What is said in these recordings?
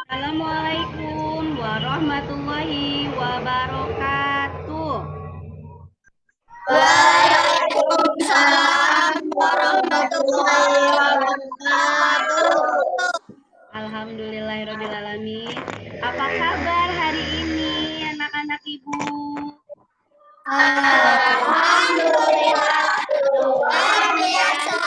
Assalamualaikum warahmatullahi wabarakatuh. Waalaikumsalam warahmatullahi wabarakatuh. Alhamdulillahirrahmanirrahim. Apa kabar hari ini anak-anak ibu? Alhamdulillah, luar biasa.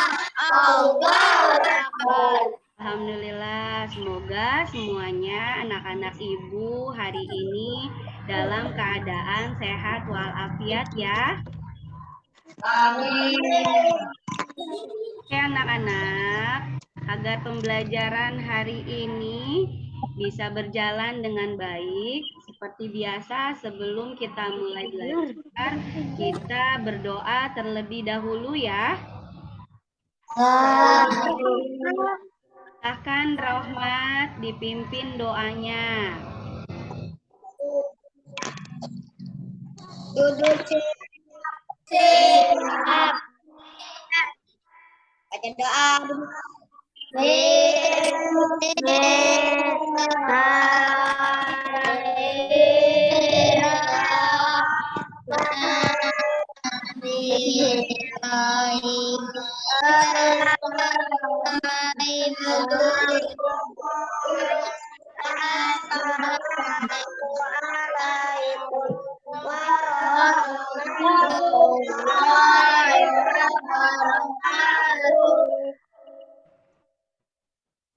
Allahu Akbar. Alhamdulillah, semoga semuanya anak-anak ibu hari ini dalam keadaan sehat walafiat ya. Amin. Oke anak-anak, agar pembelajaran hari ini bisa berjalan dengan baik, seperti biasa sebelum kita mulai belajar, kita berdoa terlebih dahulu ya. Silahkan Rahmat dipimpin doanya. Duduk siap. Baca doa.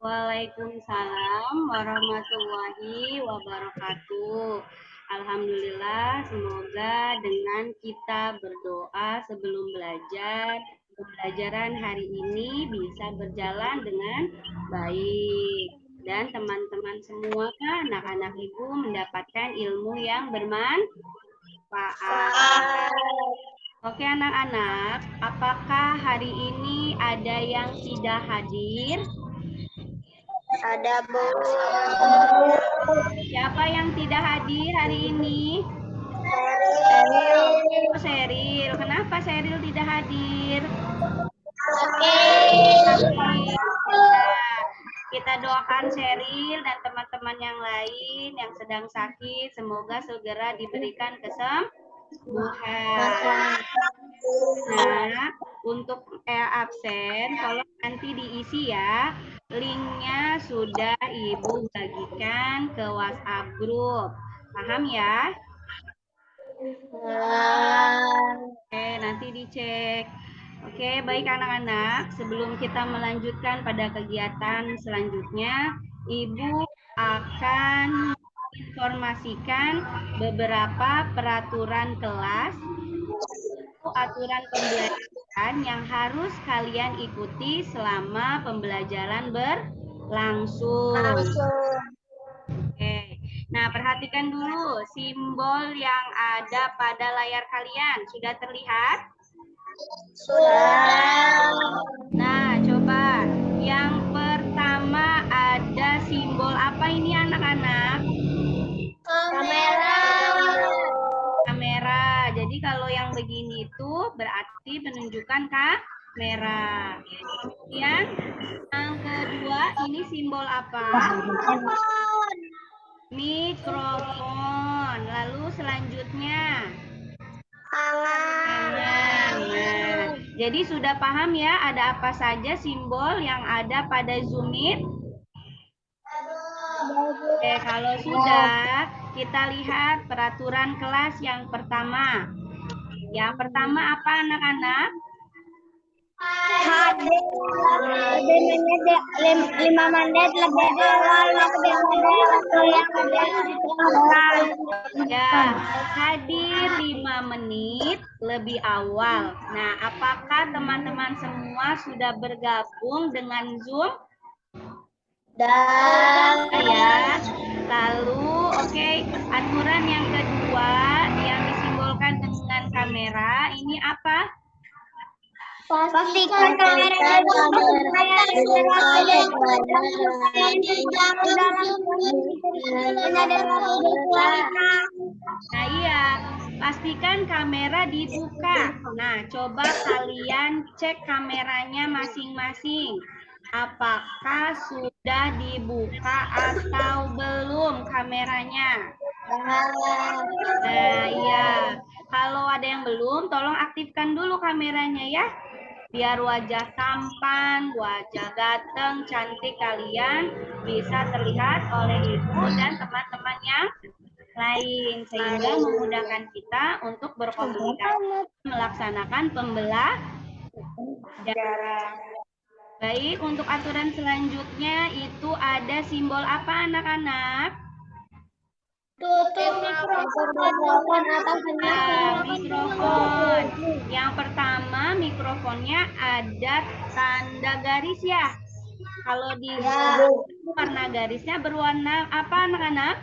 Waalaikumsalam warahmatullahi wabarakatuh. Alhamdulillah, semoga dengan kita berdoa sebelum belajar, pembelajaran hari ini bisa berjalan dengan baik. Dan teman-teman semua, anak-anak ibu mendapatkan ilmu yang bermanfaat. Oke anak-anak, apakah hari ini ada yang tidak hadir? Ada Bu. Siapa yang tidak hadir hari ini? Oh, Seril. Kenapa Seril tidak hadir? Sakit. Nah, kita doakan Seril dan teman-teman yang lain yang sedang sakit, semoga segera diberikan kesembuhan. Nah, untuk absen, tolong nanti diisi ya. Linknya sudah Ibu bagikan ke WhatsApp grup. Paham ya? Oke, nanti dicek. Oke, baik anak-anak. Sebelum kita melanjutkan pada kegiatan selanjutnya, Ibu akan informasikan beberapa peraturan kelas, aturan pembelajaran yang harus kalian ikuti selama pembelajaran berlangsung. Oke. Nah, perhatikan dulu simbol yang ada pada layar kalian. Sudah terlihat? Sudah. Nah, coba. Yang pertama ada simbol apa ini anak-anak? Kamera. Kamera. Jadi kalau yang begini itu berarti menunjukkan kamera. Kemudian yang kedua ini simbol apa? Mikrofon. Lalu selanjutnya tangan. Nah, jadi sudah paham ya ada apa saja simbol yang ada pada Zoom Meet? Oke, kalau sudah, kita lihat peraturan kelas yang pertama. Yang pertama apa anak-anak? Hadir 5 menit lebih awal waktu yang ditentukan. Ya, hadir 5 menit lebih awal. Nah, apakah teman-teman semua sudah bergabung dengan Zoom? Dan Ya. Lalu, oke, aturan yang kedua yang disimbolkan dengan kamera ini apa? pastikan kamera Nah, iya, pastikan kamera dibuka. Nah, coba kalian cek kameranya masing-masing. Apakah sudah dibuka atau belum kameranya? Nah, iya. Kalau ada yang belum, tolong aktifkan dulu kameranya ya. Biar wajah tampan, wajah ganteng, cantik kalian bisa terlihat oleh ibu dan teman-teman yang lain. Sehingga memudahkan kita untuk berkomunikasi, melaksanakan pembelajaran. Baik, untuk aturan selanjutnya itu ada simbol apa anak-anak? Tutup mikrofon atau Mikrofon. Yang pertama mikrofonnya ada tanda garis ya. Kalau di warna garisnya berwarna apa anak-anak?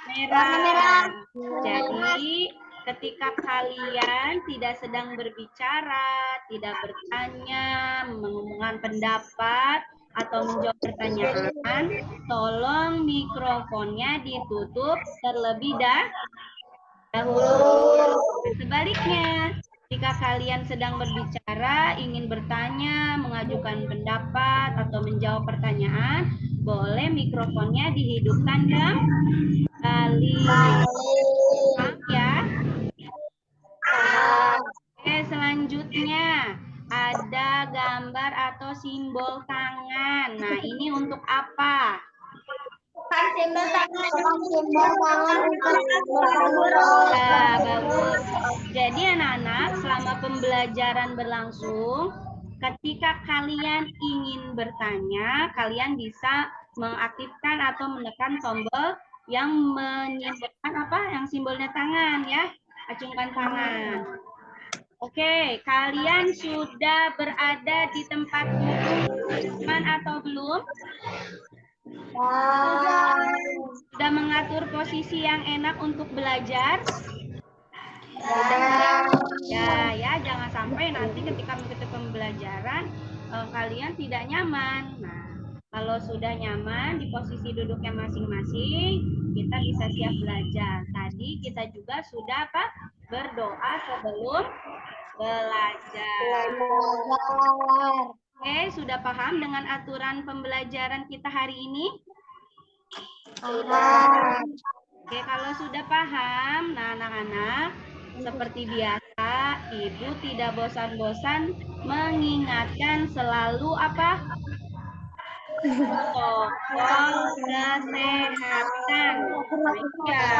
Merah. Jadi ketika kalian tidak sedang berbicara, tidak bertanya, mengumumkan pendapat, atau menjawab pertanyaan, tolong mikrofonnya ditutup terlebih dahulu. Sebaliknya, jika kalian sedang berbicara, ingin bertanya, mengajukan pendapat, atau menjawab pertanyaan, boleh mikrofonnya dihidupkan kembali. Paham ya? Oke, selanjutnya ada gambar atau simbol tangan. Nah, ini untuk apa? simbol tangan untuk berngobrol. Nah, bagus. Jadi anak-anak, selama pembelajaran berlangsung, ketika kalian ingin bertanya, kalian bisa mengaktifkan atau menekan tombol yang menyimbolkan apa? Yang simbolnya tangan ya. Acungkan tangan. Oke, kalian sudah berada di tempat duduk atau belum? Sudah mengatur posisi yang enak untuk belajar? Ya, jangan sampai nanti ketika mengikuti pembelajaran kalian tidak nyaman. Nah, kalau sudah nyaman di posisi duduknya masing-masing, kita bisa siap belajar. Tadi kita juga sudah berdoa sebelum belajar. Oke, sudah paham dengan aturan pembelajaran kita hari ini? Oke, kalau sudah paham, nah anak-anak, seperti biasa, Ibu tidak bosan-bosan mengingatkan selalu apa? Protokol kesehatan. Ya,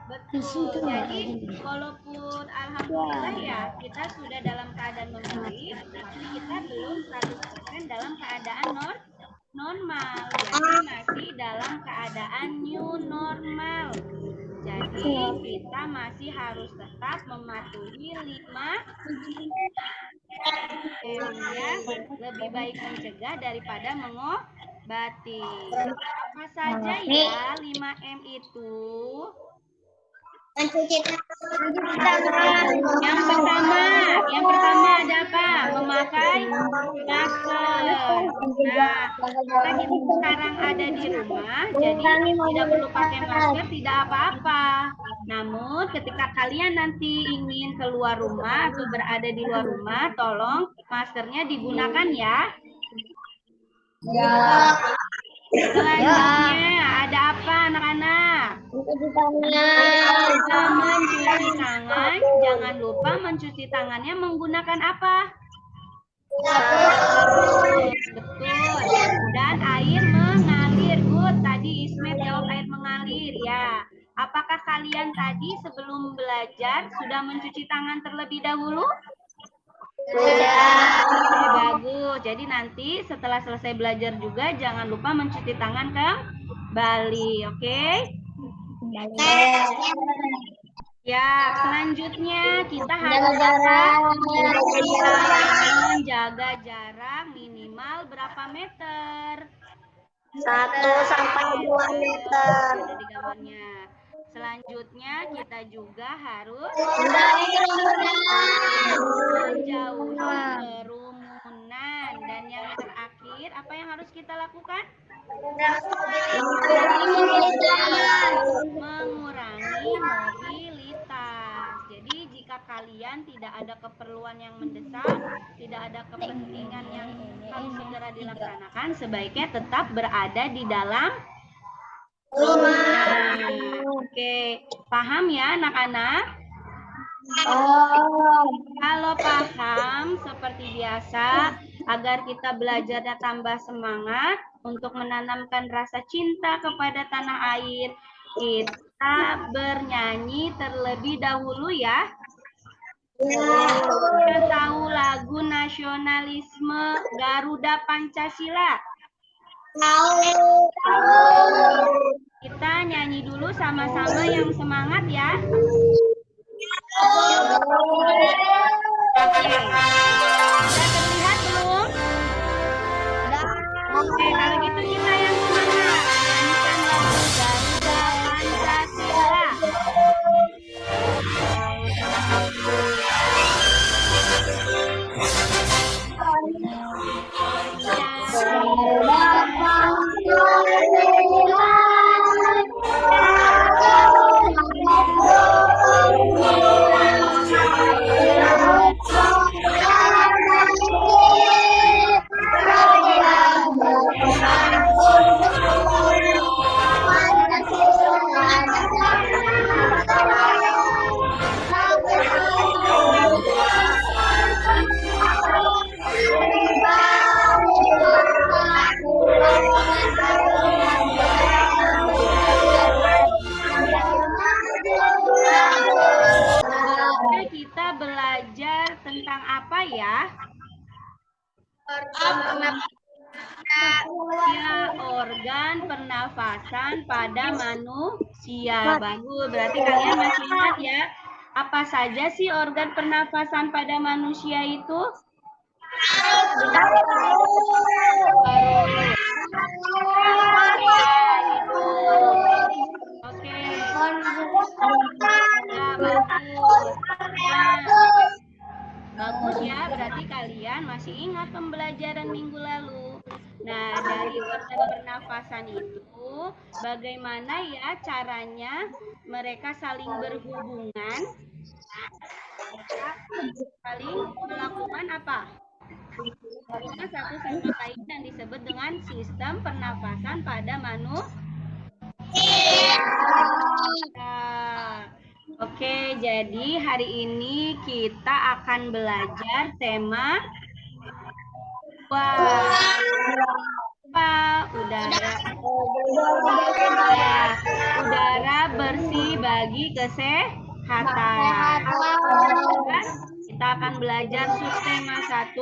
betul. Jadi, walaupun alhamdulillah ya, kita sudah dalam keadaan membaik, tapi kita belum 100% dalam keadaan normal. Jadi masih dalam keadaan new normal. Jadi kita masih harus tetap mematuhi 5M ya. Lebih baik mencegah daripada mengobati. Apa saja ya 5M itu? Mencuci Yang pertama ada apa? Memakai masker. Nah, karena kita sekarang ada di rumah, jadi tidak perlu pakai masker, tidak apa-apa. Namun, ketika kalian nanti ingin keluar rumah atau berada di luar rumah, tolong maskernya digunakan ya. Selanjutnya ada apa anak-anak? Mencuci tangan. Jangan lupa mencuci tangannya menggunakan apa? Betul. Dan air mengalir. Good. Tadi Ismet jawab air mengalir ya. Apakah kalian tadi sebelum belajar sudah mencuci tangan terlebih dahulu? Sudah. Bagus. Jadi nanti setelah selesai belajar juga jangan lupa mencuci tangan kembali. Oke? Ya, selanjutnya kita harus menjaga jarak minimal berapa meter? 1 sampai 2 meter. Ada di gambarnya. Selanjutnya kita juga harus menjauhi kerumunan. Dan yang terakhir, apa yang harus kita lakukan? Mengurangi mobilitas. Jadi jika kalian tidak ada keperluan yang mendesak, tidak ada kepentingan yang harus segera dilaksanakan, sebaiknya tetap berada di dalam rumah. Oke, paham ya anak-anak? Kalau paham, seperti biasa, agar kita belajarnya tambah semangat untuk menanamkan rasa cinta kepada tanah air, kita bernyanyi terlebih dahulu ya. Kita tahu lagu nasionalisme Garuda Pancasila? Kita nyanyi dulu sama-sama yang semangat ya. Oke. Sudah terlihat belum? Oke, kalau gitu kita yang semangat. Nyanyikan lagu Garuda Pancasila. Kita belajar tentang apa ya? Ya, organ pernafasan pada manusia. Bagus, berarti kalian masih ingat ya? Apa saja sih organ pernafasan pada manusia itu? Oke. Ya, bagus. Bagus ya, berarti kalian masih ingat pembelajaran minggu lalu. Nah, dari organ pernafasan itu, bagaimana ya caranya mereka saling berhubungan? Saling melakukan apa? Hubungan satu sama lain yang disebut dengan sistem pernafasan pada manusia. Oke, jadi hari ini kita akan belajar tema udara bersih bagi kesehatan. Kita akan belajar subtema 1.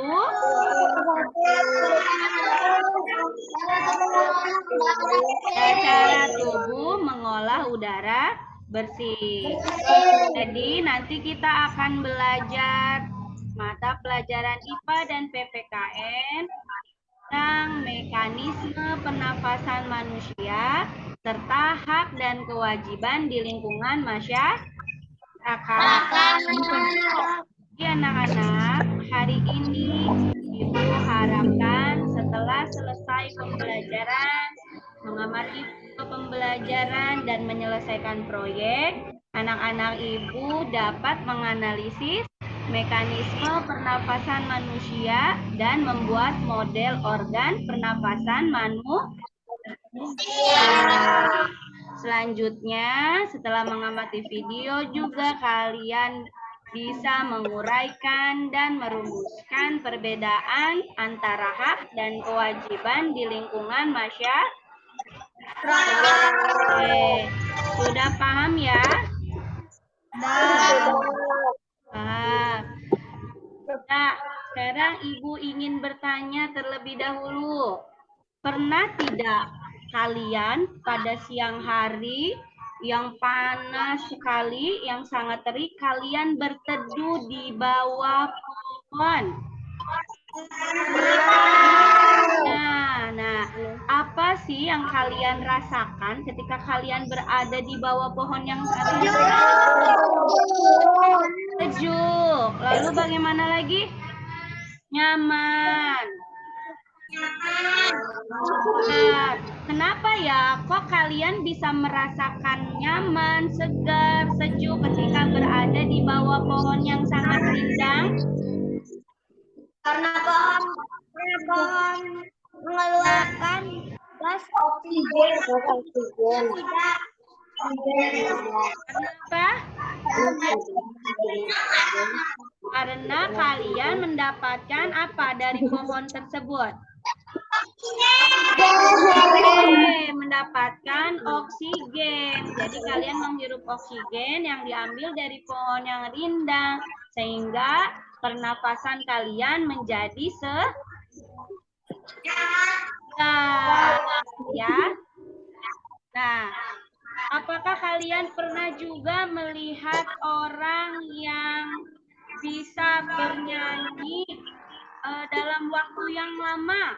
Cara tubuh mengolah udara bersih. Jadi nanti kita akan belajar mata pelajaran IPA dan PPKN tentang mekanisme pernafasan manusia serta hak dan kewajiban di lingkungan masyarakat. Jadi anak-anak, hari ini Ibu harapkan setelah selesai pembelajaran, mengamati pembelajaran dan menyelesaikan proyek, anak-anak Ibu dapat menganalisis mekanisme pernapasan manusia dan membuat model organ pernapasan manusia. Selanjutnya, setelah mengamati video juga kalian bisa menguraikan dan merumuskan perbedaan antara hak dan kewajiban di lingkungan masyarakat. Sudah paham ya? Nah, sekarang Ibu ingin bertanya terlebih dahulu. Pernah tidak kalian pada siang hari yang panas sekali, yang sangat terik, kalian berteduh di bawah pohon? Nah, apa sih yang kalian rasakan ketika kalian berada di bawah pohon yang terik? Sejuk. Lalu bagaimana lagi? Nyaman. Kenapa ya kok kalian bisa merasakan nyaman, segar, sejuk ketika berada di bawah pohon yang sangat rindang? Karena pohon mengeluarkan gas oksigen. Kenapa? Karena kalian mendapatkan apa dari pohon tersebut? Mendapatkan oksigen. Jadi kalian menghirup oksigen yang diambil dari pohon yang rindang, sehingga pernapasan kalian menjadi segar, ya. Nah, apakah kalian pernah juga melihat orang yang bisa bernyanyi dalam waktu yang lama?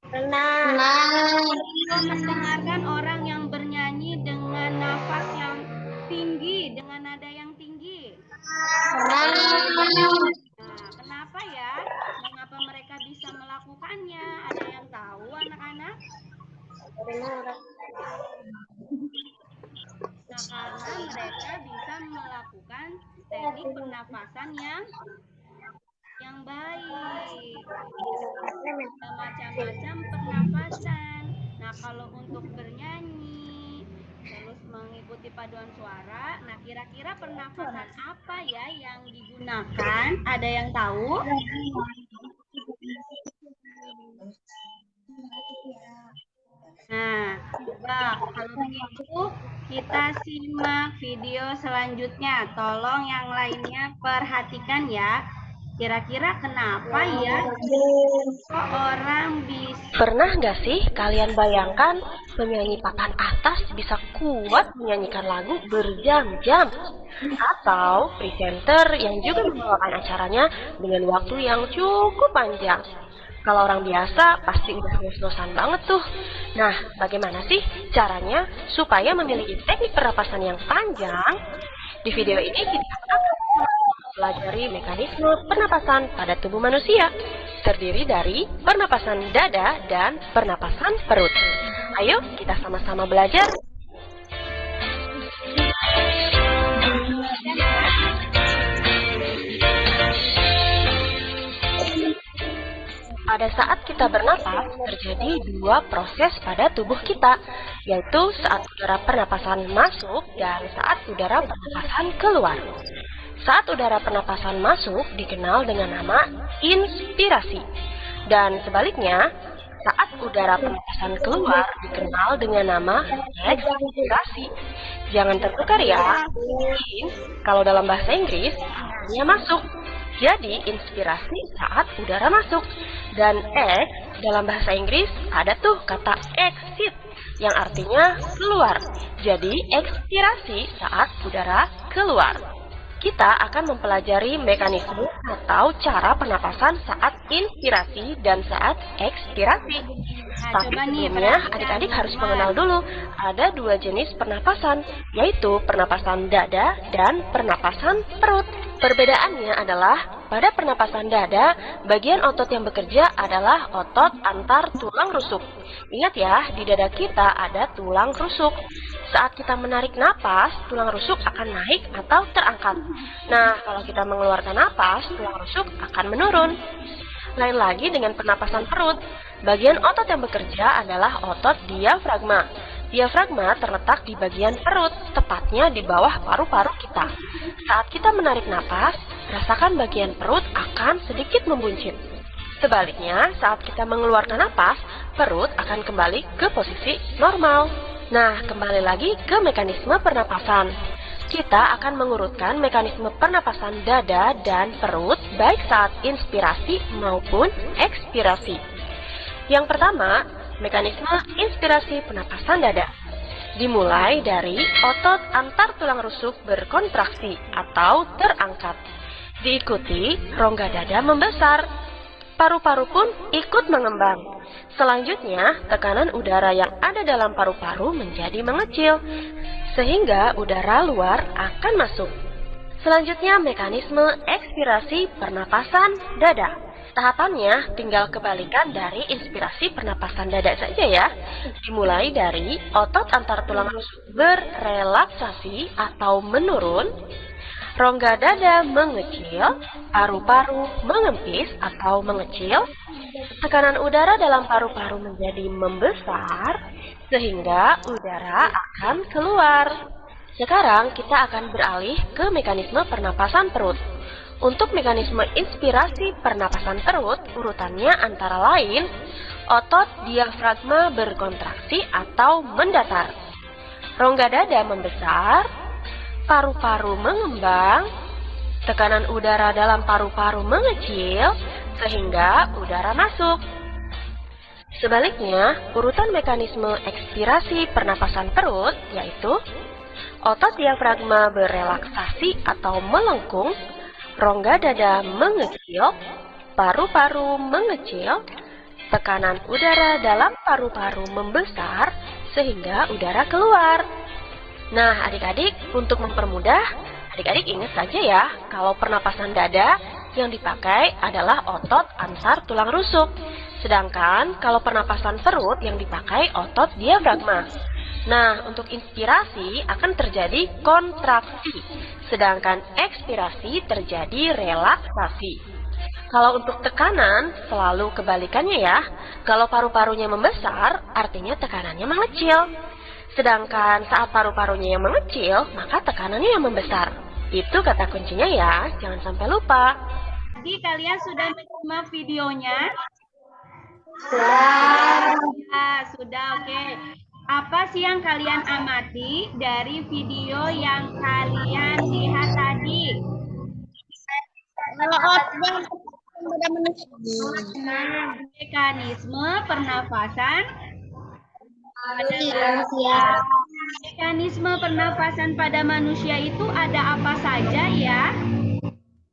Pernah. Mendengarkan orang yang bernyanyi dengan nafas yang tinggi, dengan nada yang tinggi. Nah, kenapa ya? Mengapa mereka bisa melakukannya? Ada yang tahu, anak-anak? Nah, karena mereka bisa melakukan teknik pernapasan yang baik. Ada macam-macam pernapasan. Nah, kalau untuk bernyanyi, terus mengikuti paduan suara, nah kira-kira pernapasan apa ya yang digunakan? Ada yang tahu? Nah, coba kalau begitu kita simak video selanjutnya. Tolong yang lainnya perhatikan ya. Kira-kira kenapa ya kok orang bisa... Pernah nggak sih kalian bayangkan penyanyi papan atas bisa kuat menyanyikan lagu berjam-jam? Atau presenter yang juga membawakan acaranya dengan waktu yang cukup panjang? Kalau orang biasa pasti udah ngos-ngosan banget tuh. Nah, bagaimana sih caranya supaya memiliki teknik pernapasan yang panjang? Di video ini kita akan pelajari mekanisme pernapasan pada tubuh manusia, terdiri dari pernapasan dada dan pernapasan perut. Ayo kita sama-sama belajar. Pada saat kita bernapas, terjadi dua proses pada tubuh kita, yaitu saat udara pernapasan masuk dan saat udara pernapasan keluar. Saat udara pernapasan masuk dikenal dengan nama inspirasi, dan sebaliknya, saat udara pernapasan keluar dikenal dengan nama ekspirasi. Jangan tertukar ya, kalau dalam bahasa Inggris artinya masuk. Jadi inspirasi saat udara masuk, dan dalam bahasa Inggris ada tuh kata exit yang artinya keluar. Jadi ekspirasi saat udara keluar. Kita akan mempelajari mekanisme atau cara pernapasan saat inspirasi dan saat ekspirasi. Tapi sebelumnya adik-adik harus mengenal dulu ada dua jenis pernapasan, yaitu pernapasan dada dan pernapasan perut. Perbedaannya adalah pada pernapasan dada, bagian otot yang bekerja adalah otot antar tulang rusuk. Ingat ya, di dada kita ada tulang rusuk. Saat kita menarik napas, tulang rusuk akan naik atau terangkat. Nah, kalau kita mengeluarkan napas, tulang rusuk akan menurun. Lain lagi dengan pernapasan perut. Bagian otot yang bekerja adalah otot diafragma. Diafragma terletak di bagian perut, tepatnya di bawah paru-paru kita. Saat kita menarik napas, rasakan bagian perut akan sedikit membuncit. Sebaliknya, saat kita mengeluarkan napas, perut akan kembali ke posisi normal. Nah, kembali lagi ke mekanisme pernapasan. Kita akan mengurutkan mekanisme pernapasan dada dan perut baik saat inspirasi maupun ekspirasi. Yang pertama, mekanisme inspirasi pernapasan dada. Dimulai dari otot antar tulang rusuk berkontraksi atau terangkat. Diikuti rongga dada membesar. Paru-paru pun ikut mengembang. Selanjutnya, tekanan udara yang ada dalam paru-paru menjadi mengecil, sehingga udara luar akan masuk. Selanjutnya, mekanisme ekspirasi pernapasan dada. Tahapannya tinggal kebalikan dari inspirasi pernapasan dada saja ya. Dimulai dari otot antar tulang rusuk berrelaksasi atau menurun, rongga dada mengecil, paru-paru mengempis atau mengecil, tekanan udara dalam paru-paru menjadi membesar, sehingga udara akan keluar. Sekarang kita akan beralih ke mekanisme pernapasan perut. Untuk mekanisme inspirasi pernapasan perut, urutannya antara lain otot diafragma berkontraksi atau mendatar, rongga dada membesar, paru-paru mengembang, tekanan udara dalam paru-paru mengecil, sehingga udara masuk. Sebaliknya, urutan mekanisme ekspirasi pernapasan perut yaitu otot diafragma berrelaksasi atau melengkung, rongga dada mengecil, paru-paru mengecil, tekanan udara dalam paru-paru membesar sehingga udara keluar. Nah, adik-adik, untuk mempermudah, adik-adik ingat saja ya, kalau pernapasan dada yang dipakai adalah otot antar tulang rusuk. Sedangkan kalau pernapasan perut yang dipakai otot diafragma. Nah, untuk inspirasi akan terjadi kontraksi, sedangkan ekspirasi terjadi relaksasi. Kalau untuk tekanan, selalu kebalikannya ya. Kalau paru-parunya membesar, artinya tekanannya mengecil. Sedangkan saat paru-parunya yang mengecil, maka tekanannya yang membesar. Itu kata kuncinya ya, jangan sampai lupa. Jadi kalian sudah menyimak videonya? Sudah, oke. Apa sih yang kalian amati dari video yang kalian lihat tadi? Mekanisme pernafasan pada manusia. Mekanisme pernafasan pada manusia itu ada apa saja ya?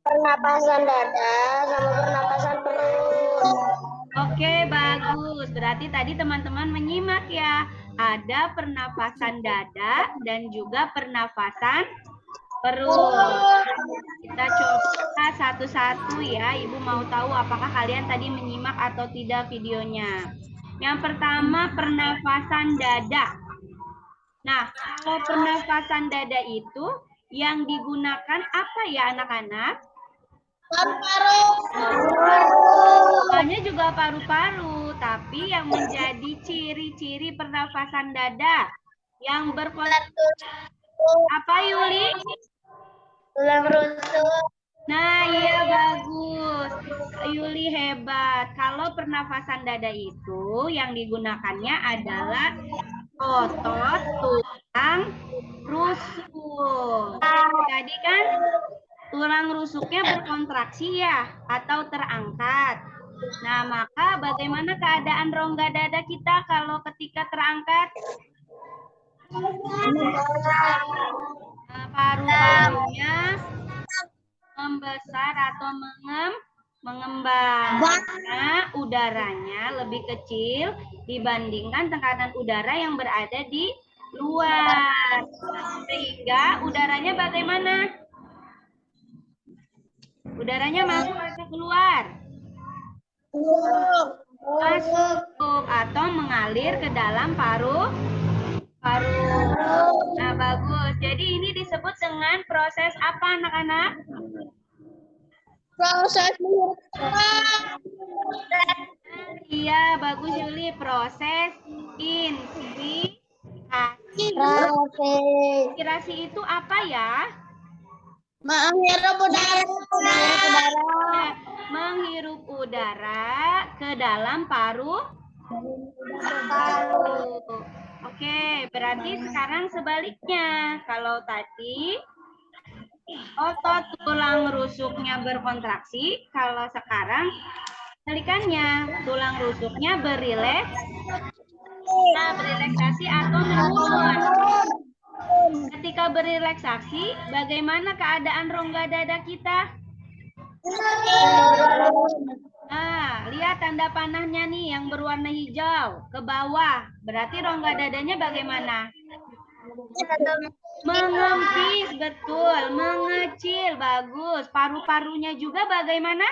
Pernapasan dada sama pernapasan perut. Oke, bagus. Berarti tadi teman-teman menyimak ya. Ada pernapasan dada dan juga pernapasan perut. Kita coba satu-satu ya. Ibu mau tahu apakah kalian tadi menyimak atau tidak videonya. Yang pertama, pernapasan dada. Nah, kalau pernapasan dada itu yang digunakan apa ya anak-anak? Paru-paru. Namanya juga paru-paru, tapi yang menjadi ciri-ciri pernapasan dada yang berkontraksi apa Yuli? Tulang rusuk. Nah, iya bagus. Yuli hebat. Kalau pernafasan dada itu yang digunakannya adalah otot tulang rusuk. Tadi kan tulang rusuknya berkontraksi ya atau terangkat. Nah, maka bagaimana keadaan rongga dada kita kalau ketika terangkat? Paru-parunya membesar atau mengembang karena udaranya lebih kecil dibandingkan tekanan udara yang berada di luar. Sehingga udaranya bagaimana? Udaranya masuk atau keluar? Masuk atau mengalir ke dalam paru. Nah, bagus. Jadi ini disebut dengan proses apa, anak-anak? Proses Iya, bagus Yuli. Proses inspirasi. Inspirasi itu apa ya? menghirup udara. Menghirup udara ke dalam paru. Oke, berarti sekarang sebaliknya. Kalau tadi otot tulang rusuknya berkontraksi, kalau sekarang kebalikannya, tulang rusuknya berrelaksasi atau menurun. Ketika berrelaksasi, bagaimana keadaan rongga dada kita? Nah, lihat tanda panahnya nih yang berwarna hijau ke bawah. Berarti rongga dadanya bagaimana? Mengempis, betul. Mengecil, bagus. Paru-parunya juga bagaimana?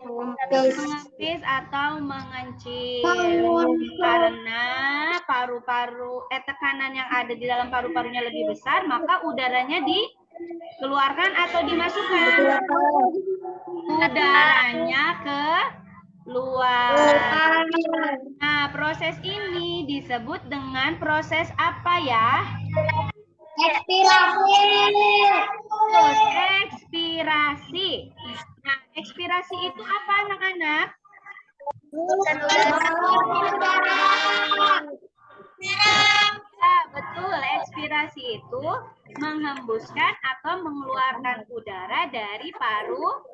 Mengepis atau mengencing. Karena tekanan yang ada di dalam paru-parunya lebih besar, maka udaranya dikeluarkan atau dimasukkan. Udaranya ke luar. Nah, proses ini disebut dengan proses apa ya? Ekspirasi. Terus, ekspirasi. Nah, ekspirasi itu apa anak-anak? Ya, betul. Ekspirasi itu menghembuskan atau mengeluarkan udara dari paru.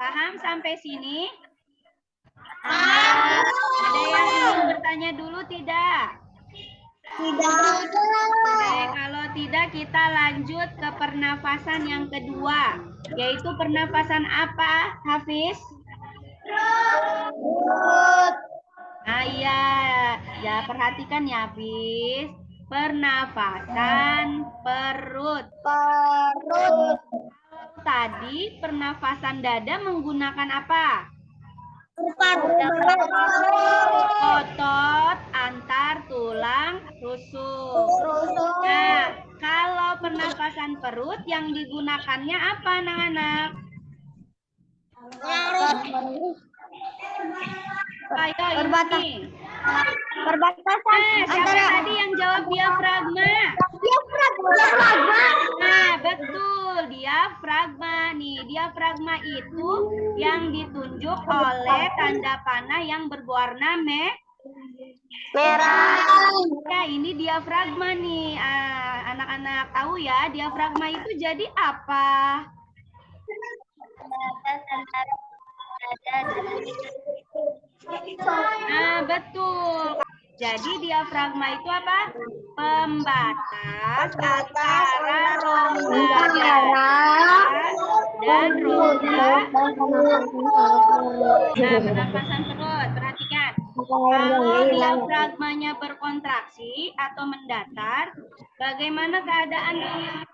Paham sampai sini? Ada yang ingin bertanya dulu tidak? Oke, kalau tidak kita lanjut ke pernafasan yang kedua, yaitu pernafasan apa, Hafiz? Nah, iya. Ya, perhatikan ya, Hafiz. Pernafasan perut. Tadi pernafasan dada menggunakan apa? Otot antar tulang rusuk. Nah, kalau pernafasan perut yang digunakannya apa, anak-anak? Ayo ini. Perbatasan Siapa tadi yang jawab diafragma? Nah, betul. Diafragma nih. Diafragma itu yang ditunjuk oleh tanda panah yang berwarna merah. Ya, ini diafragma nih. Anak-anak tahu ya, diafragma itu jadi apa? Nah, betul. Jadi diafragma itu apa? Pembatas antara rongga dada dan rongga. Nah, pernapasan perut. Perhatikan. Kalau diafragmanya berkontraksi atau mendatar, bagaimana keadaan? Ya,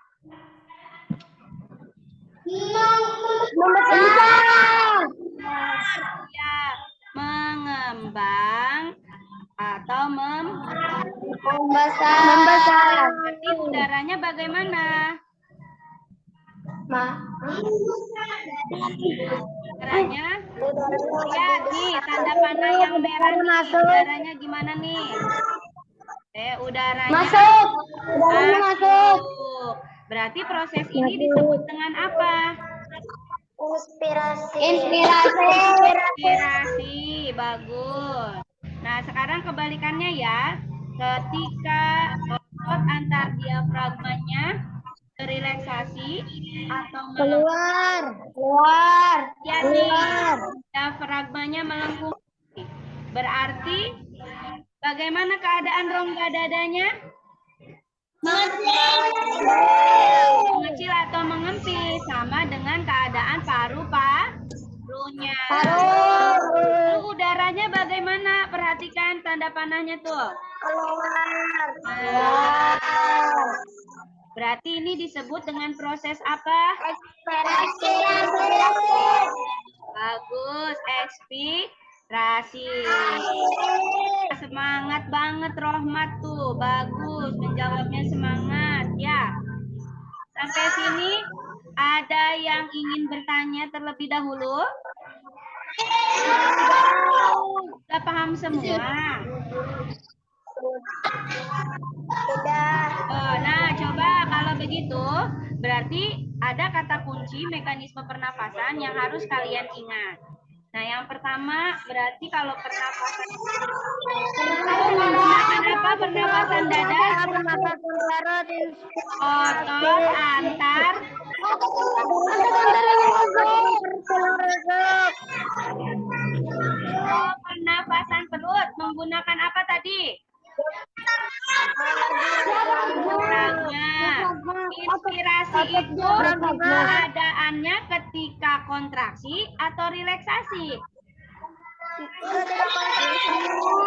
mengembang atau membesar. Berarti udaranya bagaimana? Udaranya? Lihat nih, tanda panah yang merah nih. Udaranya gimana nih? Udaranya masuk. Berarti proses ini disebut dengan apa? Inspirasi, bagus. Nah, sekarang kebalikannya ya. Ketika otot antar diafragmanya relaksasi atau Keluar. ya nih, diafragmanya melengkung. Berarti bagaimana keadaan rongga dadanya? Mengecil atau mengempis, sama dengan keadaan paru-parunya. Lalu udaranya bagaimana? Perhatikan tanda panahnya tuh. Keluar. Berarti ini disebut dengan proses apa? Bagus, ekspirasi. Semangat banget Rohmat tuh, bagus, menjawabnya semangat ya. Sampai sini ada yang ingin bertanya terlebih dahulu? Sudah paham semua? Nah, coba kalau begitu, berarti ada kata kunci mekanisme pernapasan yang harus kalian ingat. Nah, yang pertama berarti kalau pernapasan menggunakan apa? Pernapasan dada, otot antar. Pernapasan perut menggunakan apa tadi? Inspirasi itu keadaannya ketika kontraksi atau relaksasi.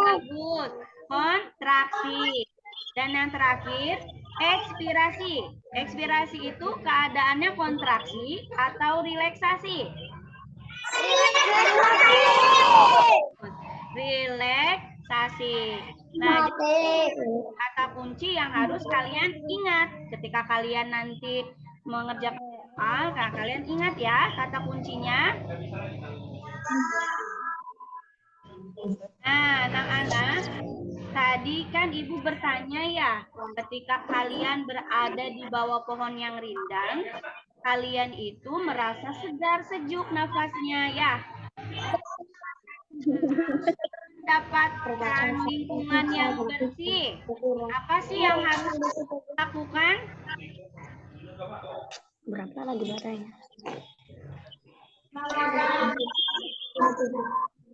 Bagus, kontraksi. Dan yang terakhir, Ekspirasi. Ekspirasi itu keadaannya kontraksi atau relaksasi? Relaksasi. Nah, kata kunci yang harus kalian ingat ketika kalian nanti mengerjakan soal, kalian ingat ya kata kuncinya. Nah, anak-anak, tadi kan Ibu bertanya ya, ketika kalian berada di bawah pohon yang rindang, kalian itu merasa segar sejuk nafasnya ya. Mendapatkan lingkungan yang bersih. Apa sih yang harus dilakukan? Berapa lagi batanya?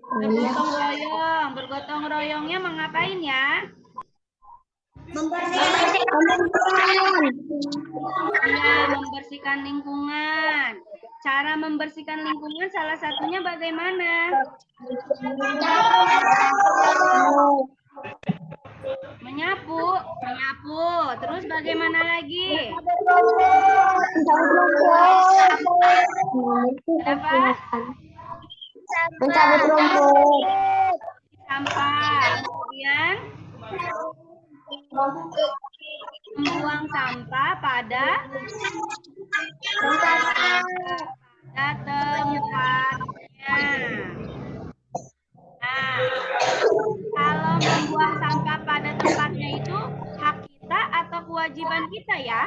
Bergotong royong. Bergotong royongnya mengapain ya? Iya, membersihkan lingkungan. Cara membersihkan lingkungan salah satunya bagaimana? Menyapu. Terus bagaimana lagi? Apa? Mencabut rumput. Sampah. Kemudian membuang sampah pada tempatnya. Nah, kalau membuang sampah pada tempatnya itu hak kita atau kewajiban kita ya?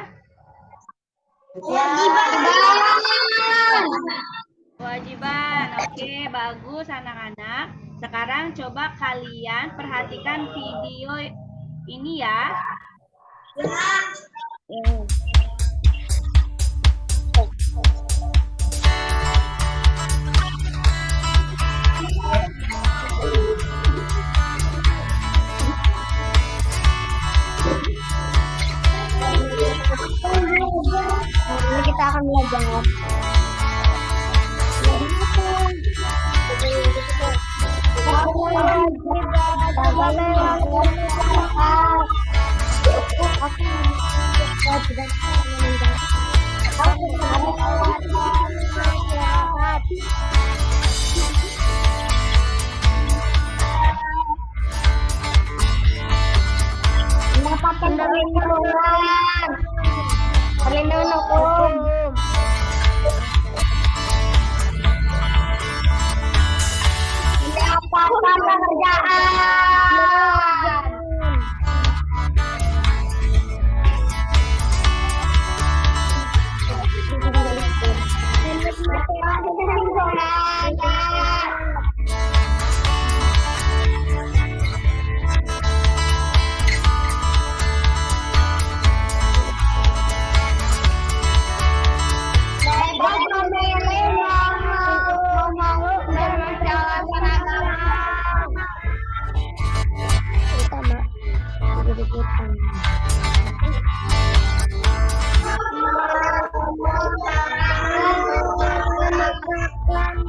Kewajiban. Oke, bagus anak-anak. Sekarang coba kalian perhatikan video ini ya. Ini kita akan belajar. Mendapatkan perlindungan, perlindungan hukum. Mendapatkan pekerjaan.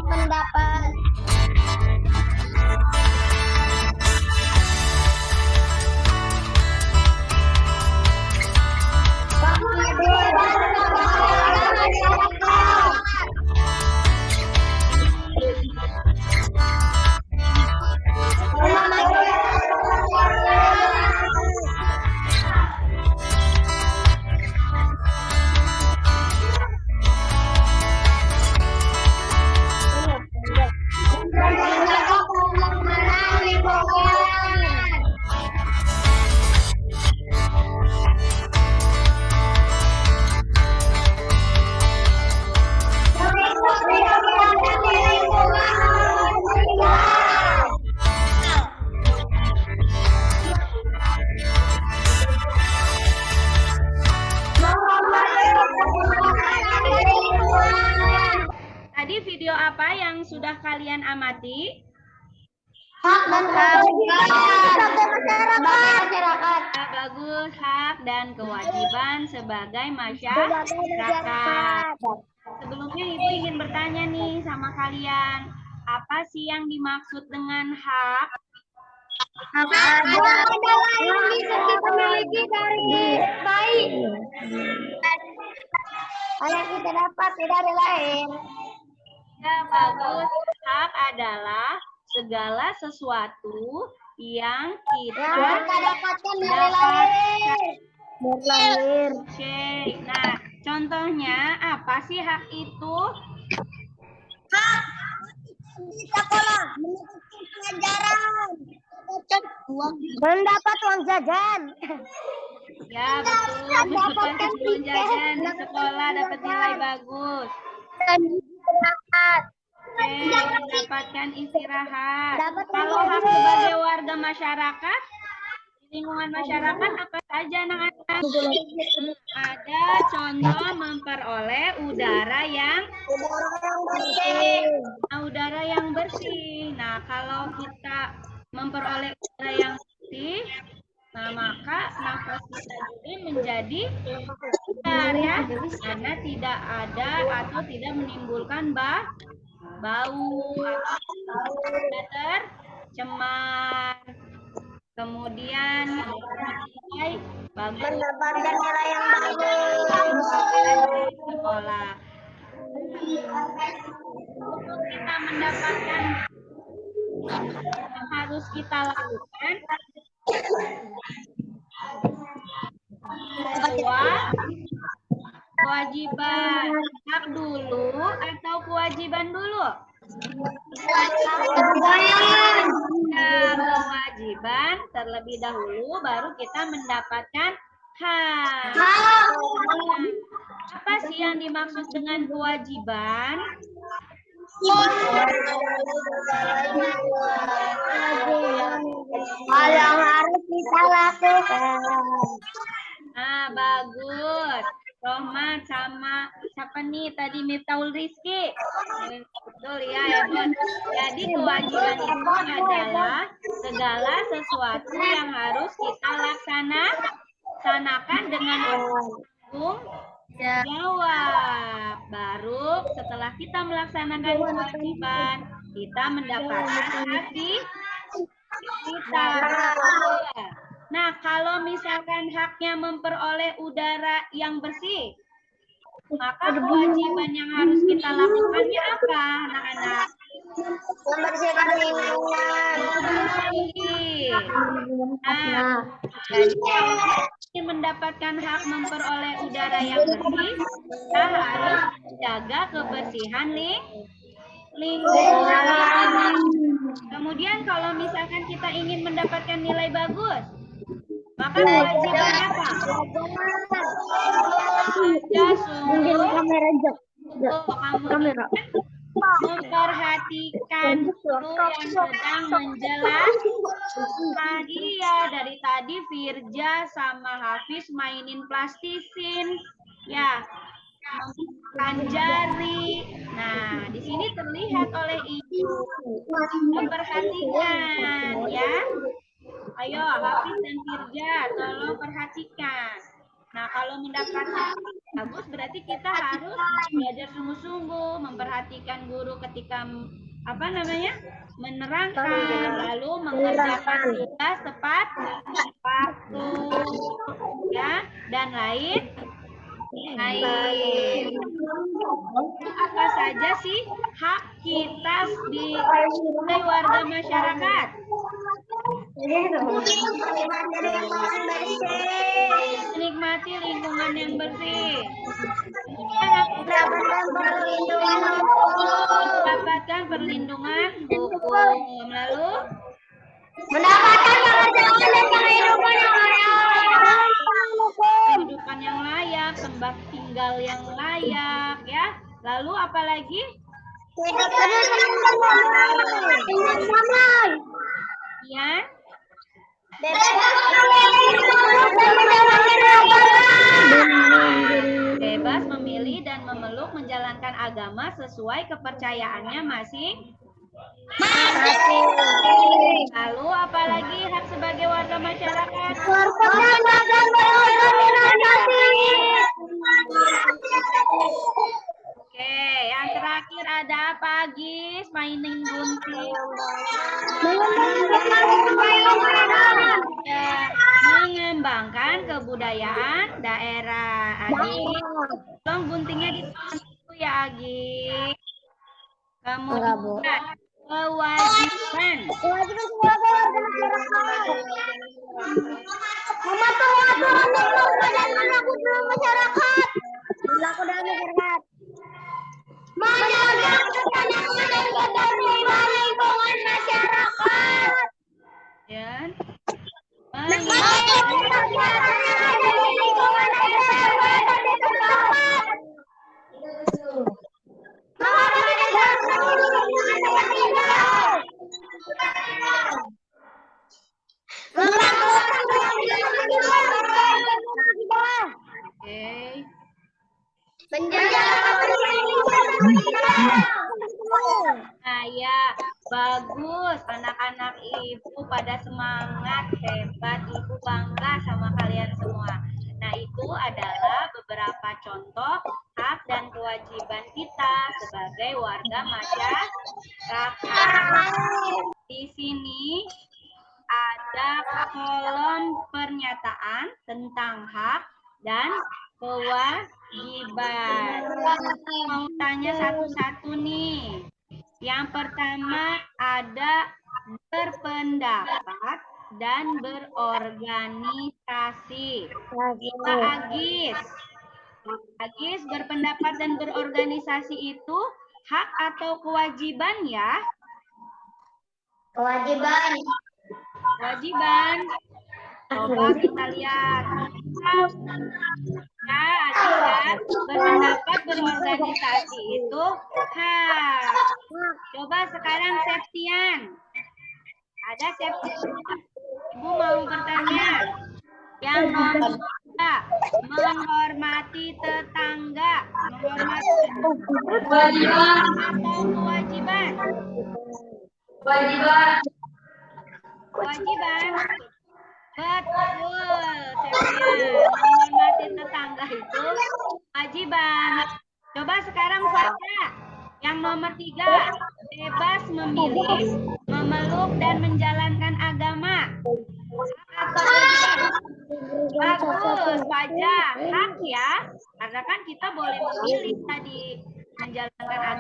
Pendapat. Tadi video apa yang sudah kalian amati? Hak dan kewajiban masyarakat. Bagus, hak dan kewajiban sebagai masyarakat. Sebelumnya Ibu ingin bertanya nih sama kalian, apa sih yang dimaksud dengan hak? Hak adalah yang bisa kita miliki dari baik. Yang kita dapat dari lain. Ya, bagus. Hak adalah segala sesuatu yang kita dapatkan dari lahir. Oke. Nah, contohnya apa sih hak itu? Hak di sekolah, mendapatkan pelajaran, mendapat uang jajan. Ya, betul. Mendapatkan uang jajan di sekolah, dapat nilai bagus. Oke, mendapatkan istirahat. Kalau hak sebagai warga masyarakat, di lingkungan masyarakat apa saja anak-anak? Ada contoh memperoleh udara yang bersih. Nah, kalau kita memperoleh udara yang bersih, nah maka nafas kita juga menjadi segar ya, karena tidak ada atau tidak menimbulkan bau atau tidak tercemar. Kemudian nilai bagus, Mendapatkan nilai yang bagus. Sekolah. Untuk kita mendapatkan yang harus kita lakukan kewajiban. Hak dulu atau kewajiban dulu? Kewajiban terlebih dahulu, baru kita mendapatkan hak. Apa sih yang dimaksud dengan kewajiban? Hal yang harus kita lakukan. Nah, bagus. Rohmat sama siapa nih tadi, Miftahul Rizky? Betul ya, hebat. Jadi kewajiban itu adalah segala sesuatu yang harus kita laksanakan dengan tanggung jawab. Baru setelah kita melaksanakan kewajiban, kita mendapatkan hak di kita. Nah, kalau misalkan haknya memperoleh udara yang bersih, maka kewajiban yang harus kita lakukannya apa, anak-anak? Membersihkan lingkungan. Nah, jadi kalau ingin mendapatkan hak memperoleh udara yang bersih, kita harus menjaga kebersihan lingkungan. Kemudian kalau misalkan kita ingin mendapatkan nilai bagus, maka kewajiban apa? Memperhatikan guru yang sedang menjelaskan. Iya, dari tadi Firja sama Hafiz mainin plastisin. Ya, memperhatikan jari. Nah, di sini terlihat oleh ibu. Memperhatikan, ya. Ayo, Hafiz dan Firja, tolong perhatikan. Nah, kalau mendapatkan bagus, berarti kita harus belajar sungguh-sungguh, memperhatikan guru ketika menerangkan, lalu mengerjakan tugas tepat waktu, ya, dan lain. Apa saja sih hak kita sebagai warga masyarakat? Menikmati lingkungan yang bersih. Mendapatkan perlindungan hukum. Lalu Mendapatkan pekerjaan dan kehidupan yang layak, tempat tinggal yang layak, ya. Lalu apalagi? Ya. Bebas memilih dan memeluk menjalankan agama sesuai kepercayaannya masing. Lalu apalagi hak sebagai warga masyarakat? Oke, yang terakhir ada apa, Gis? Mainin gunting. Ya, mengembangkan kebudayaan daerah. Agi, tolong guntingnya ditekan dulu ya Agi. Kemudian kewajiban. Kewajiban sebagai warga masyarakat. Mematuhi aturan norma dan berlaku dalam masyarakat. Berlaku dalam masyarakat. Menjaga ketenangan dan ketertiban lingkungan masyarakat. Ya. Menjaga kegiatan yang ada di lingkungan masyarakat di tempat. Menghormati dan lingkungan tempat tinggal. Oke. Menjaga Nah, ya, bagus. Anak-anak ibu pada semangat, hebat. Ibu bangga sama kalian semua. Nah, itu adalah beberapa contoh hak dan kewajiban kita sebagai warga masyarakat. Di sini ada kolom pernyataan tentang hak dan kewajiban. Mau tanya satu-satu nih. Yang pertama ada berpendapat dan berorganisasi. Pak Agis. Agis, berpendapat dan berorganisasi itu hak atau kewajiban ya? Kewajiban. Kewajiban. Coba kita lihat. Ya, Agis, berpendapat berorganisasi itu hak. Coba sekarang Septian. Ada Septian. Ibu mau bertanya. Yang nomor 3, menghormati tetangga. Menghormati kewajiban atau kewajiban? Kewajiban. Betul, Septian. Menghormati tetangga itu kewajiban. Coba sekarang Faja. Yang nomor 3, bebas memilih, memeluk dan menjalankan agama. Hak atau kewajiban? Bagus, Faja. Hak ya. Karena kan kita boleh memilih tadi menjalankan agama.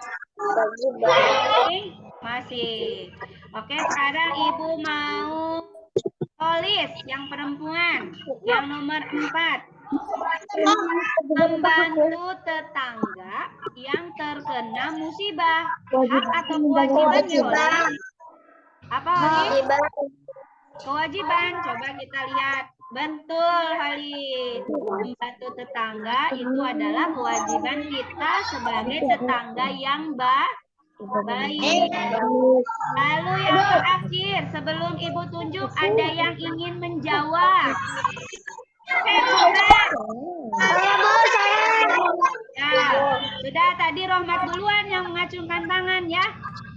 Masih. Oke, sekarang Ibu mau tulis yang perempuan. Yang nomor 4. Membantu tetangga yang terkena musibah. Hak atau kewajiban ya, Oli? Apa, Oli? Kewajiban. Coba kita lihat. Betul, Halid. Membantu tetangga itu adalah kewajiban kita sebagai tetangga yang baik. Lalu yang terakhir, sebelum Ibu tunjuk, ada yang ingin menjawab. Ya, sudah tadi Rohmat duluan yang mengacungkan tangan ya.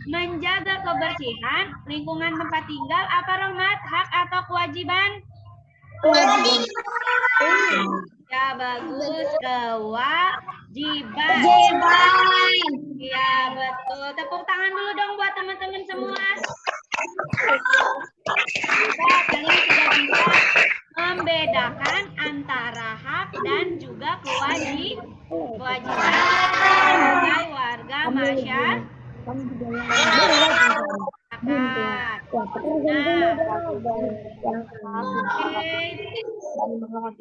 Menjaga kebersihan lingkungan tempat tinggal apa Rohmat? Hak atau kewajiban? Ya, bagus. Kewajiban. Ya, betul. Tepuk tangan dulu dong buat teman-teman semua. Kalian sudah bisa membedakan antara hak dan juga kewajiban sebagai warga masyarakat.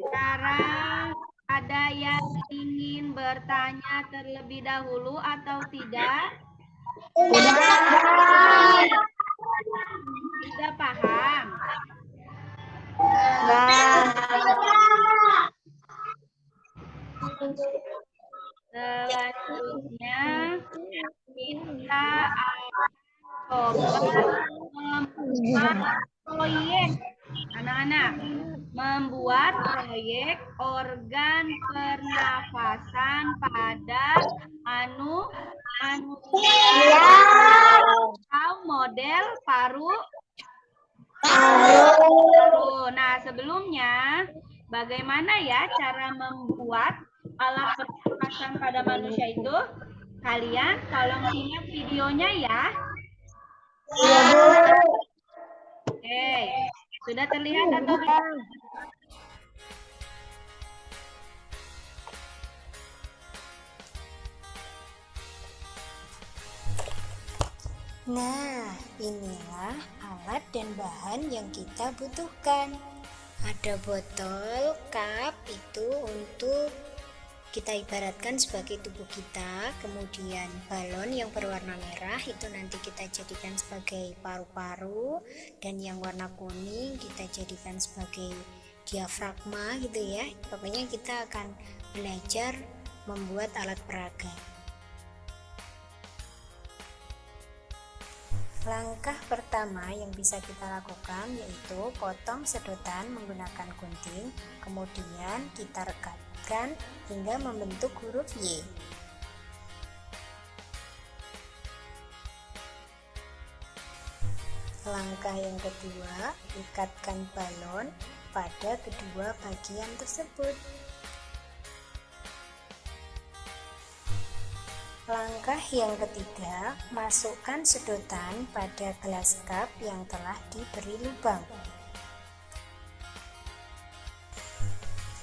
Sekarang ada yang ingin bertanya terlebih dahulu atau tidak? Sudah paham? Selanjutnya kita akan coba membuat proyek, anak-anak, membuat proyek organ pernafasan pada manusia atau model paru. Nah, sebelumnya bagaimana ya cara membuat alat pernafasan pada manusia itu? Kalian tolong simak videonya ya. Oke, Sudah terlihat atau belum? Nah, inilah alat dan bahan yang kita butuhkan. Ada botol, cup itu untuk kita ibaratkan sebagai tubuh kita. Kemudian balon yang berwarna merah itu nanti kita jadikan sebagai paru-paru, dan yang warna kuning kita jadikan sebagai diafragma gitu ya. Pokoknya kita akan belajar membuat alat peraga. Langkah pertama yang bisa kita lakukan yaitu potong sedotan menggunakan gunting, kemudian kita rekatkan hingga membentuk huruf Y. Langkah yang kedua, ikatkan balon pada kedua bagian tersebut. Langkah yang ketiga, masukkan sedotan pada gelas cup yang telah diberi lubang.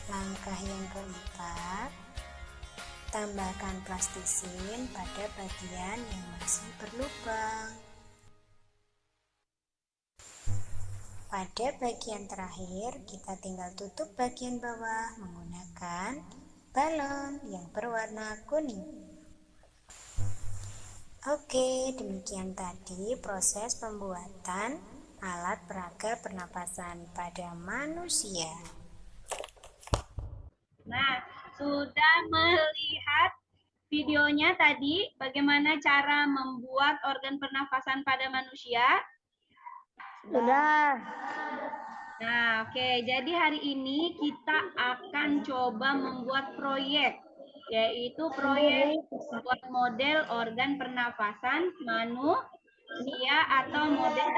Langkah yang keempat, tambahkan plastisin pada bagian yang masih berlubang. Pada bagian terakhir, kita tinggal tutup bagian bawah menggunakan balon yang berwarna kuning. Oke, demikian tadi proses pembuatan alat peraga pernapasan pada manusia. Nah, sudah melihat videonya tadi bagaimana cara membuat organ pernafasan pada manusia? Sudah. Nah, oke. Jadi hari ini kita akan coba membuat proyek, yaitu proyek membuat model organ pernafasan manusia atau model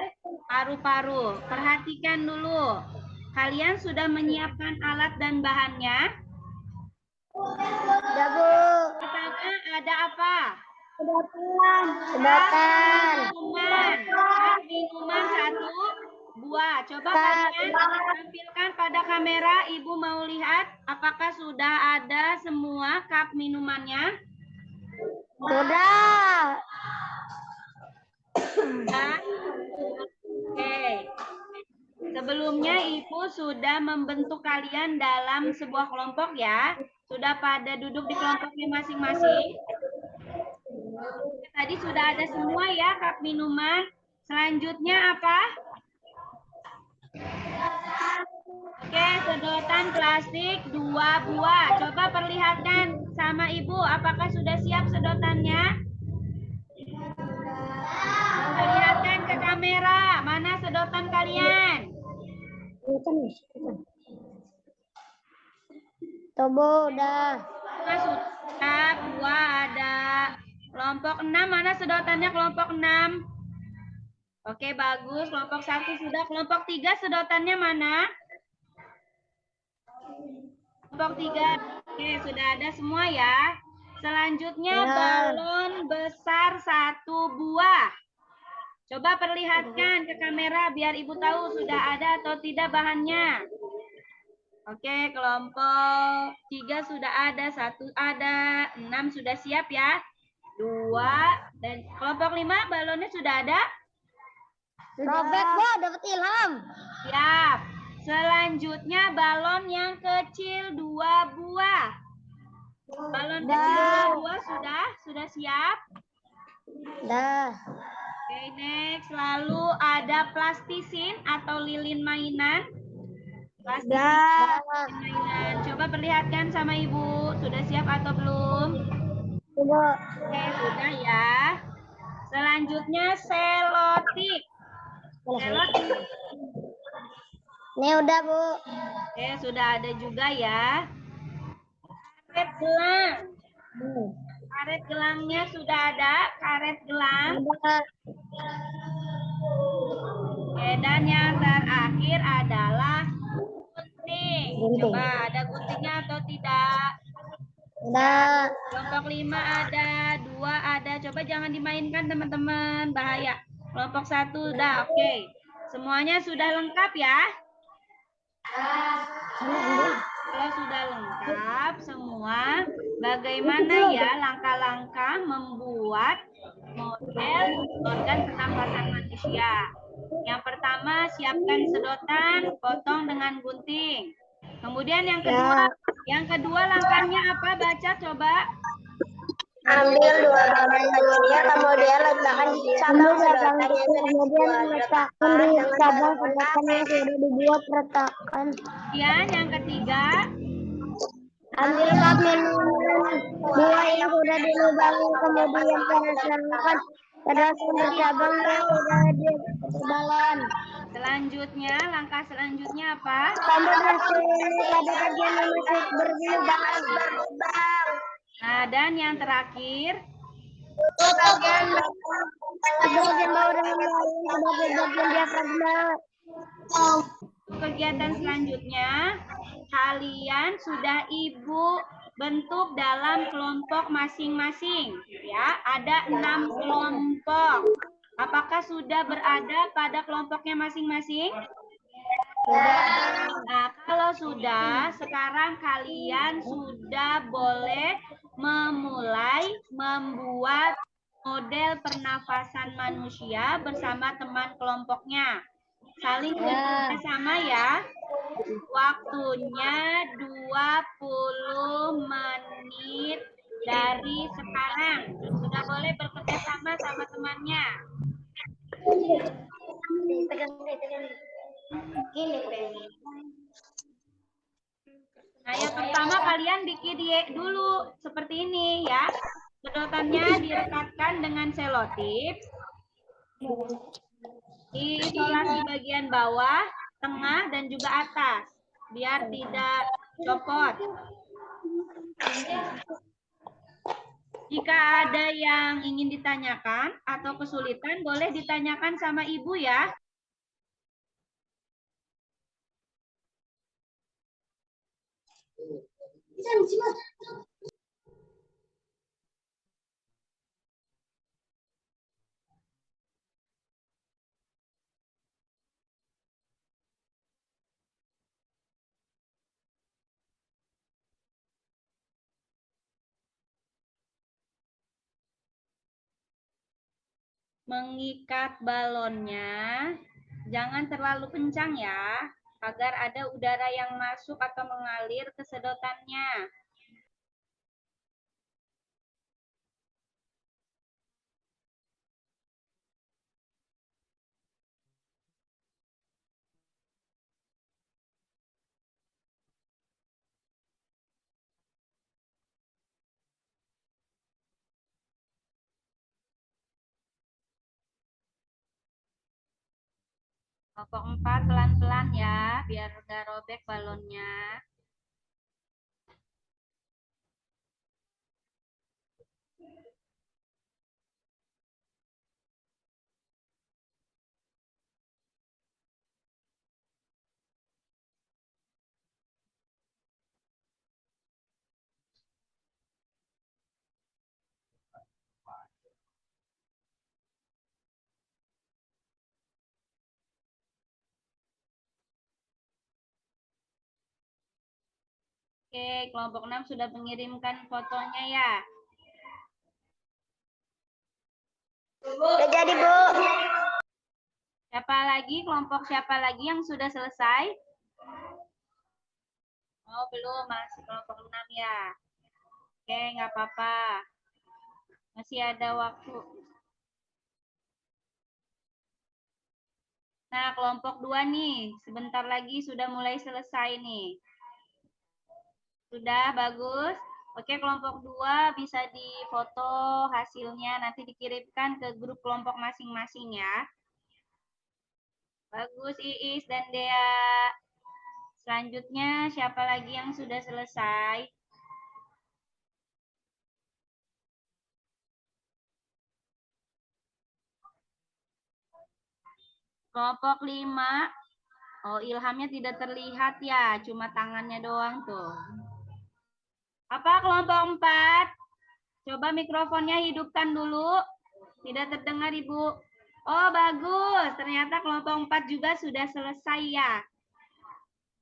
paru-paru. Perhatikan dulu. Kalian sudah menyiapkan alat dan bahannya? Sudah, Bu. Pertama ada apa? Sedotan. Minuman 1 buah. Coba kalian tampilkan pada kamera. Ibu mau lihat apakah sudah ada semua cup minumannya? Sudah. Sudah. Oke. Sebelumnya Ibu sudah membentuk kalian dalam sebuah kelompok ya. Sudah pada duduk di kelompoknya masing-masing. Tadi sudah ada semua ya cup minuman. Selanjutnya apa? Oke, sedotan plastik 2 buah. Coba perlihatkan sama Ibu, apakah sudah siap sedotannya? Perlihatkan ke kamera, mana sedotan kalian? Tuh, Bu, udah. Sudah, 2 ada. Kelompok 6, mana sedotannya kelompok 6? Oke, bagus. Kelompok 1 sudah. Kelompok 3 sedotannya mana? Kelompok 3. Oke, sudah ada semua ya. Selanjutnya balon besar 1 buah. Coba perlihatkan ke kamera biar Ibu tahu sudah ada atau tidak bahannya. Oke, kelompok 3 sudah ada, 1 ada, 6 sudah siap ya. 2 dan kelompok 5 balonnya sudah ada? Robek, Bu, dapat ilham. Siap. Selanjutnya balon yang kecil 2 buah. Balon kecil 2 buah sudah siap? Udah. Oke, next. Lalu ada plastisin atau lilin mainan. Plastisin mainan. Coba perlihatkan sama Ibu. Sudah siap atau belum? Bu. Oke, sudah ya. Selanjutnya selotip. Selotip. Ini udah, Bu. Oke, sudah ada juga ya. Karet gelang. Karet gelangnya sudah ada. Karet gelang. Oke, dan yang terakhir adalah gunting. Coba ada guntingnya atau tidak? Udah. Kelompok 5 ada, 2 ada. Coba jangan dimainkan teman-teman, bahaya. Kelompok 1 udah, oke. Semuanya sudah lengkap ya? Kalau sudah lengkap semua, bagaimana ya langkah-langkah membuat model organ pernafasan manusia? Yang pertama, siapkan sedotan, potong dengan gunting. Kemudian yang kedua langkahnya apa? Baca coba. Ambil dua bagian bajunya, kemudian letakkan di cabang sedotan yang sudah dibuat. Letakkan di cabang sedotan yang sudah dibuat, retakan. Kemudian yang ketiga, ambil cup minuman buah yang sudah dilubangi, kemudian panaskan terus bercabang yang sudah ditebalan. selanjutnya, langkah selanjutnya apa? Tambah hasil ini pada bagian yang masih berlubang. Nah, dan yang terakhir, Tutup bagian bawah dengan lain sebagai bagian diafragma. kegiatan selanjutnya, kalian sudah Ibu bentuk dalam kelompok masing-masing. Ya, ada 6 kelompok. Apakah sudah berada pada kelompoknya masing-masing? Nah, kalau sudah, sekarang kalian sudah boleh memulai membuat model pernafasan manusia bersama teman kelompoknya. Saling bekerja sama ya. Waktunya 20 menit dari sekarang. Sudah boleh bekerja sama sama temannya. Nah, yang pertama kalian bikin dulu seperti ini ya. Sedotannya direkatkan dengan selotip. Diisolasi bagian bawah, tengah, dan juga atas. Biar tidak copot. Jika ada yang ingin ditanyakan atau kesulitan, boleh ditanyakan sama Ibu ya. Mengikat balonnya, jangan terlalu kencang ya, agar ada udara yang masuk atau mengalir ke sedotannya. Kelompok 4 pelan-pelan ya, biar nggak robek balonnya. Oke, kelompok 6 sudah mengirimkan fotonya ya. Udah jadi, Bu. Kelompok siapa lagi yang sudah selesai? Oh, belum, masih kelompok 6 ya. Oke, nggak apa-apa. Masih ada waktu. Nah, kelompok 2 nih, sebentar lagi sudah mulai selesai nih. Sudah bagus? Oke, kelompok 2 bisa difoto hasilnya, nanti dikirimkan ke grup kelompok masing-masing ya. Bagus, Iis dan Dea. Selanjutnya, siapa lagi yang sudah selesai? Kelompok 5. Oh, Ilhamnya tidak terlihat ya, cuma tangannya doang tuh. Apa kelompok 4? Coba mikrofonnya hidupkan dulu. Tidak terdengar, Ibu. Oh, bagus. Ternyata kelompok 4 juga sudah selesai ya.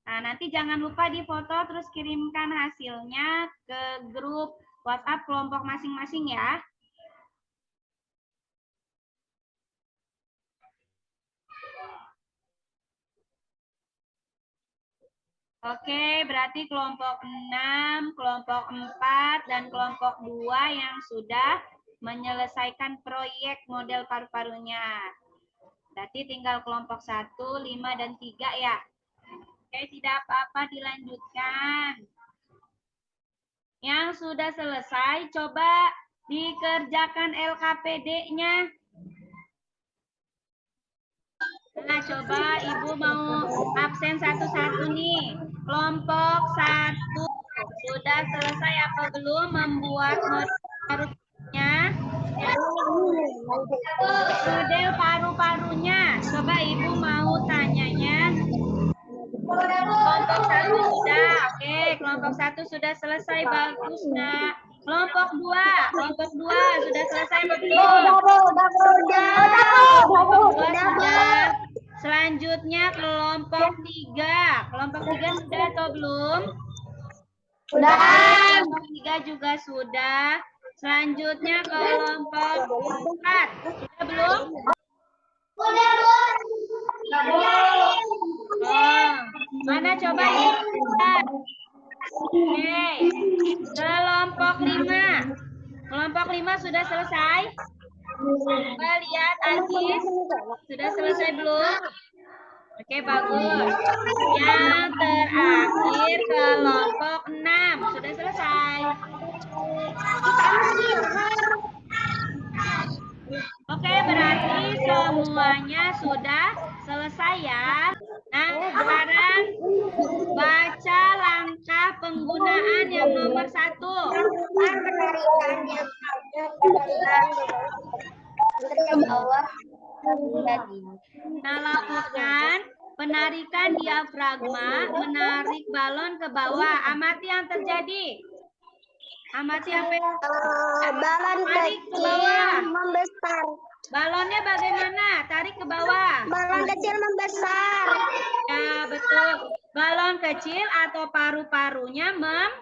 Nah, nanti jangan lupa difoto terus kirimkan hasilnya ke grup WhatsApp kelompok masing-masing ya. Oke, berarti kelompok 6, kelompok 4, dan kelompok 2 yang sudah menyelesaikan proyek model paru-parunya. Berarti tinggal kelompok 1, 5, dan 3 ya. Oke, tidak apa-apa dilanjutkan. Yang sudah selesai, coba dikerjakan LKPD-nya. Nah, coba Ibu mau absen satu-satu nih. Kelompok 1 sudah selesai apa belum membuat model paru-parunya? Model paru-parunya. Coba Ibu mau tanyanya. Kelompok 1 sudah. Oke, kelompok 1 sudah selesai. Bagus, Nak. Kelompok 2 sudah selesai apa belum? Kelompok 2 sudah. Selanjutnya kelompok 3. Kelompok 3 sudah atau belum? Sudah. Kelompok 3 juga sudah. Selanjutnya kelompok 4. Sudah belum? Oh, mana coba lihat. Oke. Kelompok 5. Kelompok 5 sudah selesai? Coba lihat Agis. Sudah selesai belum? Oke, bagus. Yang terakhir kelompok 6 sudah selesai. Oke, berarti semuanya sudah selesai ya. Nah, sekarang baca langkah penggunaan yang nomor 1. Nah, lakukan penarikan diafragma, menarik balon ke bawah. Amati yang terjadi. Amati apa? Balon Tarik ke bawah. membesar. Balonnya bagaimana? Tarik ke bawah. Balon kecil membesar. Ya, betul. Balon kecil atau paru-parunya membesar.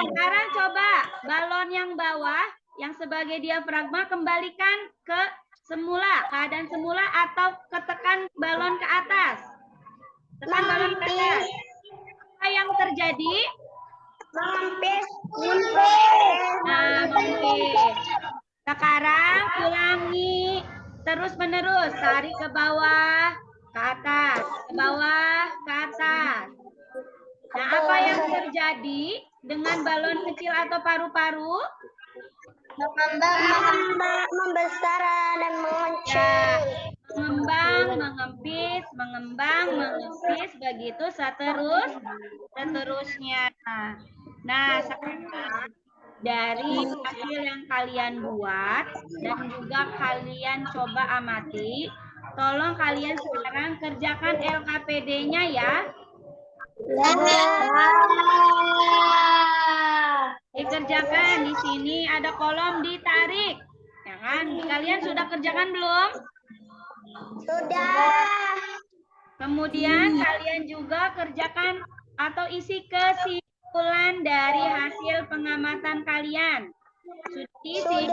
Sekarang coba balon yang bawah, yang sebagai diafragma, kembalikan ke semula, keadaan semula atau ketekan balon ke atas. Tekan balon ke atas. Apa yang terjadi? Mengempis. Nah, mengempis. Sekarang ulangi terus-menerus. Tarik ke bawah, ke atas. Ke bawah, ke atas. Nah, apa yang terjadi dengan balon kecil atau paru-paru? Membesar dan mengecil. Ya, mengembang, mengempis, mengembang, mengempis, begitu seterusnya. Nah, sekarang dari hasil yang kalian buat dan juga kalian coba amati, tolong kalian sekarang kerjakan LKPD-nya ya. Dikerjakan. Di sini ada kolom ditarik. Ya kan? Kalian sudah kerjakan belum? Sudah. Kemudian kalian juga kerjakan atau isi kesimpulan dari hasil pengamatan kalian. Sudah diisi?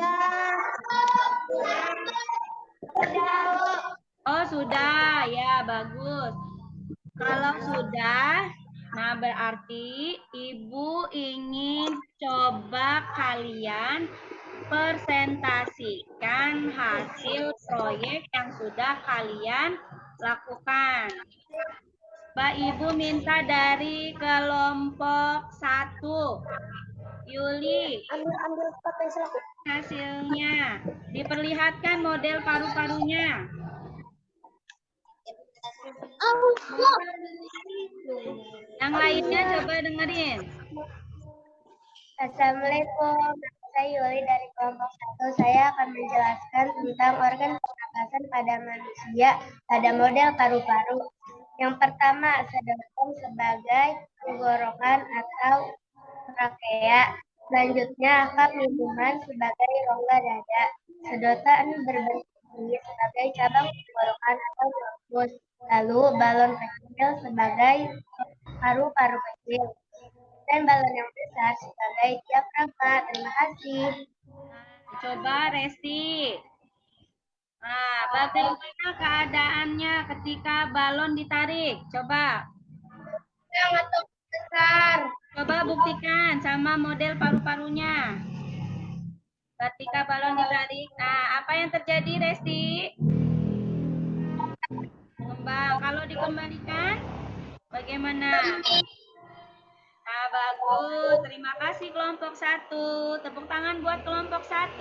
Oh, sudah. Ya, bagus. Kalau sudah, nah berarti Ibu ingin coba kalian presentasikan hasil proyek yang sudah kalian lakukan. Mbak Ibu minta dari kelompok 1. Yuli, Ambil pensil aku. hasilnya. Diperlihatkan model paru-parunya. Yang lainnya coba dengerin. Assalamualaikum, saya Yuli dari kelompok 1. Saya akan menjelaskan tentang organ pernapasan pada manusia pada model paru-paru. Yang pertama, sedangkan sebagai tenggorokan atau trakea. Selanjutnya, akap lingkungan sebagai rongga dada. Sedotan berbentuk tinggi sebagai cabang tenggorokan atau globus. Lalu balon kecil sebagai paru-paru kecil. Dan balon yang besar sebagai diafragma. Terima kasih. Coba Resti. Nah, bagaimana keadaannya ketika balon ditarik? Coba. Sangat besar. Coba buktikan sama model paru-parunya. Ketika balon ditarik, nah apa yang terjadi Resti? Mengembang. Kalau dikembalikan, bagaimana? Nah, bagus. Terima kasih kelompok 1. Tepuk tangan buat kelompok 1.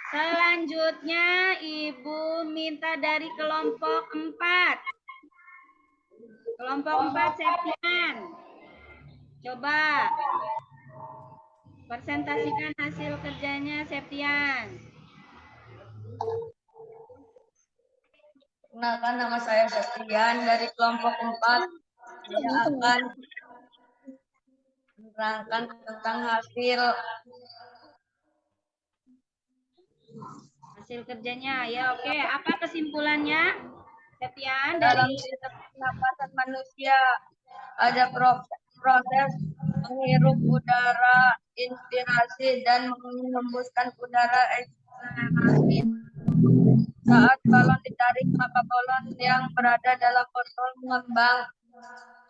Selanjutnya, Ibu minta dari kelompok 4. Kelompok 4, Septian. Coba presentasikan hasil kerjanya, Septian. Perkenalkan, nama saya Septian dari kelompok 4. Saya akan menerangkan tentang hasil kerjanya. Ya, oke. Apa kesimpulannya, Septian? dalam Dari sistem pernapasan manusia. Ada proses menghirup udara inspirasi dan menghembuskan udara ekspirasi. Saat balon ditarik, maka balon yang berada dalam botol mengembang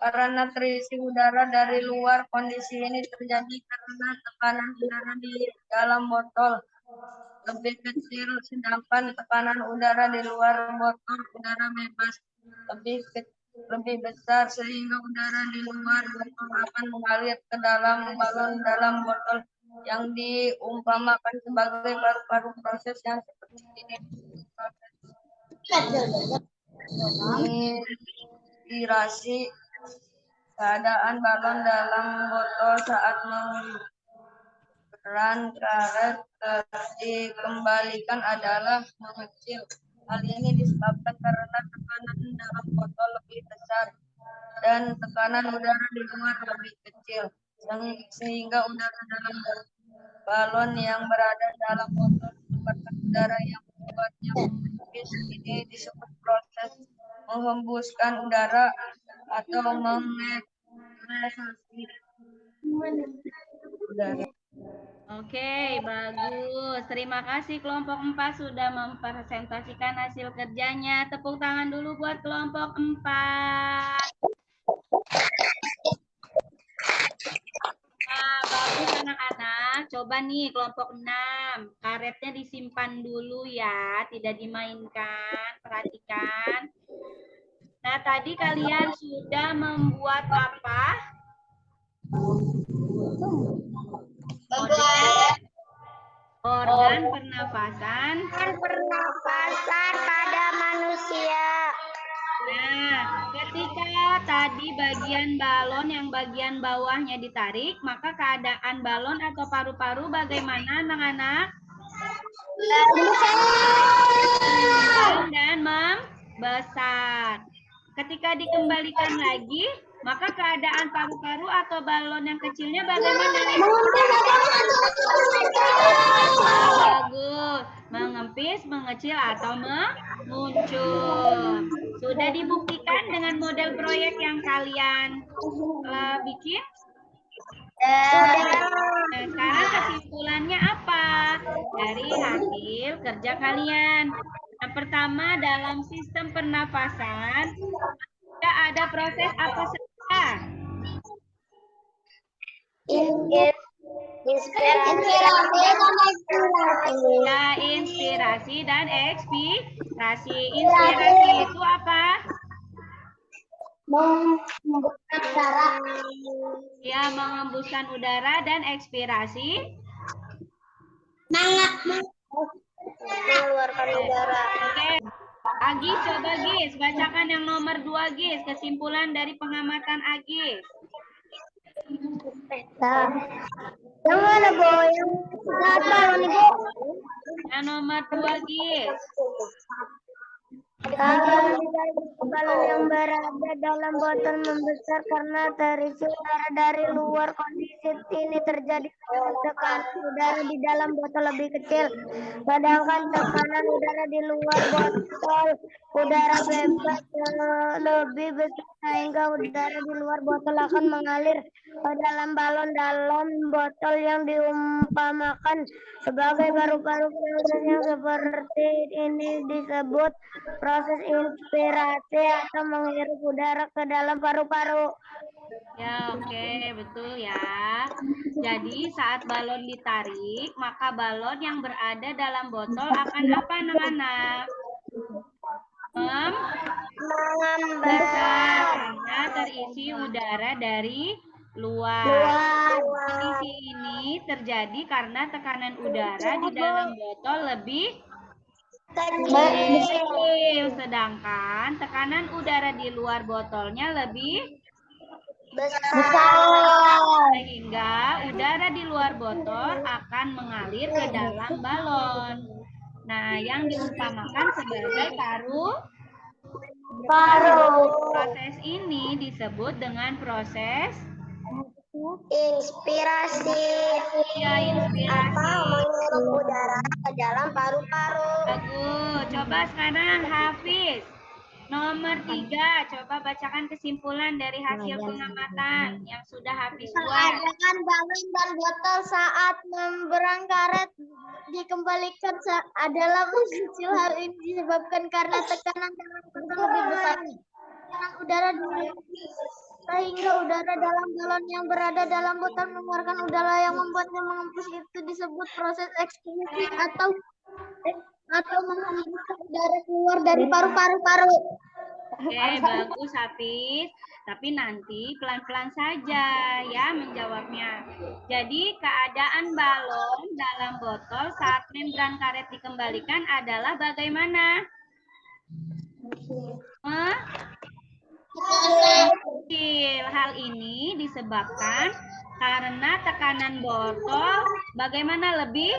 karena terisi udara dari luar. Kondisi ini terjadi karena tekanan udara di dalam botol lebih kecil, sedangkan tekanan udara di luar botol udara bebas lebih besar, sehingga udara di luar botol akan mengalir ke dalam balon dalam botol yang diumpamakan sebagai paru-paru. Proses yang seperti ini menginspirasi. Keadaan balon dalam botol saat membran karet dikembalikan adalah mengecil. Hal ini disebabkan karena tekanan dalam botol lebih besar dan tekanan udara di luar lebih kecil, sehingga udara dalam balon yang berada dalam botol mengeluarkan udara yang membuatnya menipis. Ini disebut proses menghembuskan udara atau mengekspresi udara. Oke, bagus. Terima kasih kelompok 4 sudah mempresentasikan hasil kerjanya. Tepuk tangan dulu buat kelompok 4. Nah, bagus anak-anak. Coba nih kelompok 6. Karetnya disimpan dulu ya, tidak dimainkan. Perhatikan. Nah, tadi kalian sudah membuat apa? Organ pernapasan pada manusia. Nah, ketika tadi bagian balon yang bagian bawahnya ditarik, maka keadaan balon atau paru-paru bagaimana anak-anak? Dan membesar. Ketika dikembalikan lagi, maka keadaan paru-paru atau balon yang kecilnya bagaimana? Bagus. Mengempis, mengecil, atau memuncul. Sudah dibuktikan dengan model proyek yang kalian bikin? Nah, sekarang kesimpulannya apa dari hasil kerja kalian? Yang pertama, dalam sistem pernafasan ada proses apa saja? Inspirasi dan ekspirasi. Inspirasi itu apa? Menghembuskan udara. Ya, menghembuskan udara. Dan ekspirasi? Mengeluarkan udara. Oke. Agis, coba Gis. Bacakan yang nomor 2 Gis. Kesimpulan dari pengamatan Agis. Yang mana, Boy? Yang nomor 2 Gis. Kalau balon yang berada dalam botol membesar karena terisi udara dari luar. Kondisi ini terjadi karena tekanan udara di dalam botol lebih kecil, sedangkan tekanan udara di luar botol udara bebas lebih besar, sehingga udara di luar botol akan mengalir ke dalam balon dalam botol yang diumpamakan sebagai paru-paru. Proses yang seperti ini disebut proses inspirasi atau menghirup udara ke dalam paru-paru. Ya, oke, betul ya. Jadi saat balon ditarik, maka balon yang berada dalam botol akan apa, anak-anak? Membesar karena terisi udara dari luar. Kondisi ini terjadi karena tekanan udara di dalam botol lebih kecil, sedangkan tekanan udara di luar botolnya lebih besar, sehingga udara di luar botol akan mengalir ke dalam balon. Nah, yang diumpamakan sebagai paru. Proses ini disebut dengan proses inspirasi. ya, inspirasi. Menghirup udara ke dalam paru-paru. Bagus. Coba sekarang Hafiz. Nomor 3, coba bacakan kesimpulan dari hasil pengamatan yang sudah Hafiz buat. Keadaan balon dan botol saat membrana karet dikembalikan adalah mengecil. Hal ini disebabkan karena tekanan dalam botol lebih besar. Tekanan udara sehingga udara dalam balon yang berada dalam botol mengeluarkan udara yang membuatnya mengembus. Itu disebut proses ekspansi atau menghembuskan udara keluar dari paru-paru. Oke, bagus Hafiz. Tapi nanti pelan-pelan saja ya menjawabnya. Jadi keadaan balon dalam botol saat membran karet dikembalikan adalah bagaimana? Kecil. Hal ini disebabkan karena tekanan botol bagaimana lebih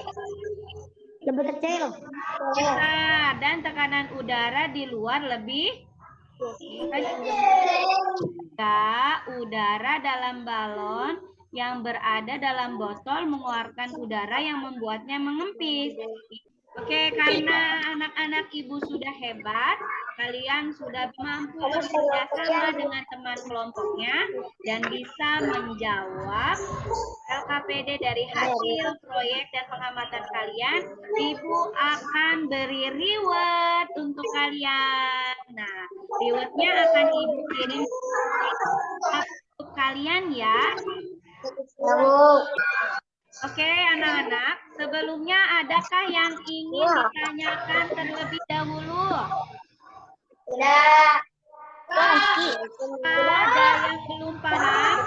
kecil besar dan tekanan udara di luar lebih udara dalam balon yang berada dalam botol mengeluarkan udara yang membuatnya mengempis. Oke, karena anak-anak ibu sudah hebat, kalian sudah mampu bekerja sama dengan teman kelompoknya dan bisa menjawab LKPD dari hasil proyek dan pengamatan kalian. Ibu akan beri reward untuk kalian. Nah, rewardnya akan ibu kirim untuk kalian ya. Oke, anak-anak, sebelumnya adakah yang ingin ditanyakan terlebih dahulu? Tidak. Ada yang belum paham?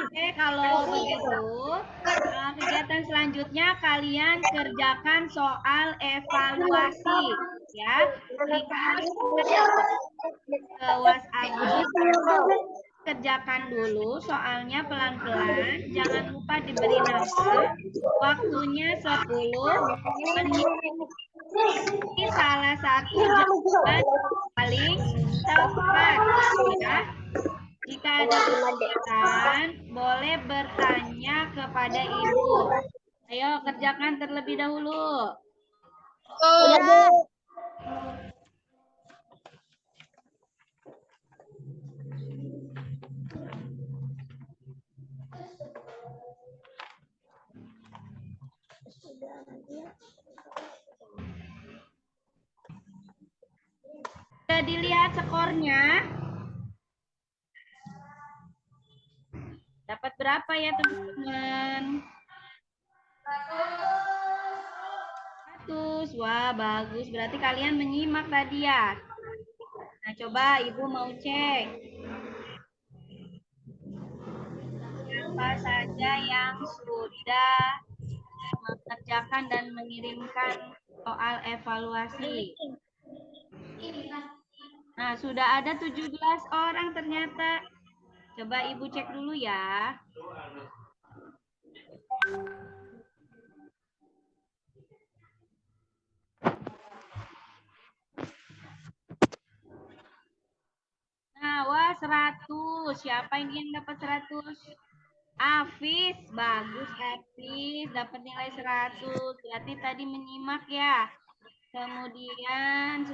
Oke, kalau begitu, kegiatan selanjutnya kalian kerjakan soal evaluasi, ya. Ke WhatsApp, kerjakan dulu soalnya pelan-pelan, jangan lupa diberi nama, waktunya 10 menit. Ini salah satu jawaban paling tepat ya. Jika ada pertanyaan, boleh bertanya kepada ibu. Ayo kerjakan terlebih dahulu. Sudah dilihat skornya? Dapat berapa ya teman-teman? 100. Wah, bagus. Berarti kalian menyimak tadi ya. Nah, coba ibu mau cek. Siapa saja yang sudah mengerjakan dan mengirimkan soal evaluasi? Nah, sudah ada 17 orang ternyata. Coba ibu cek dulu ya. 100. Siapa ini yang dapat 100? Afis. Bagus, Afis. Dapat nilai 100. Berarti tadi menyimak ya. Kemudian,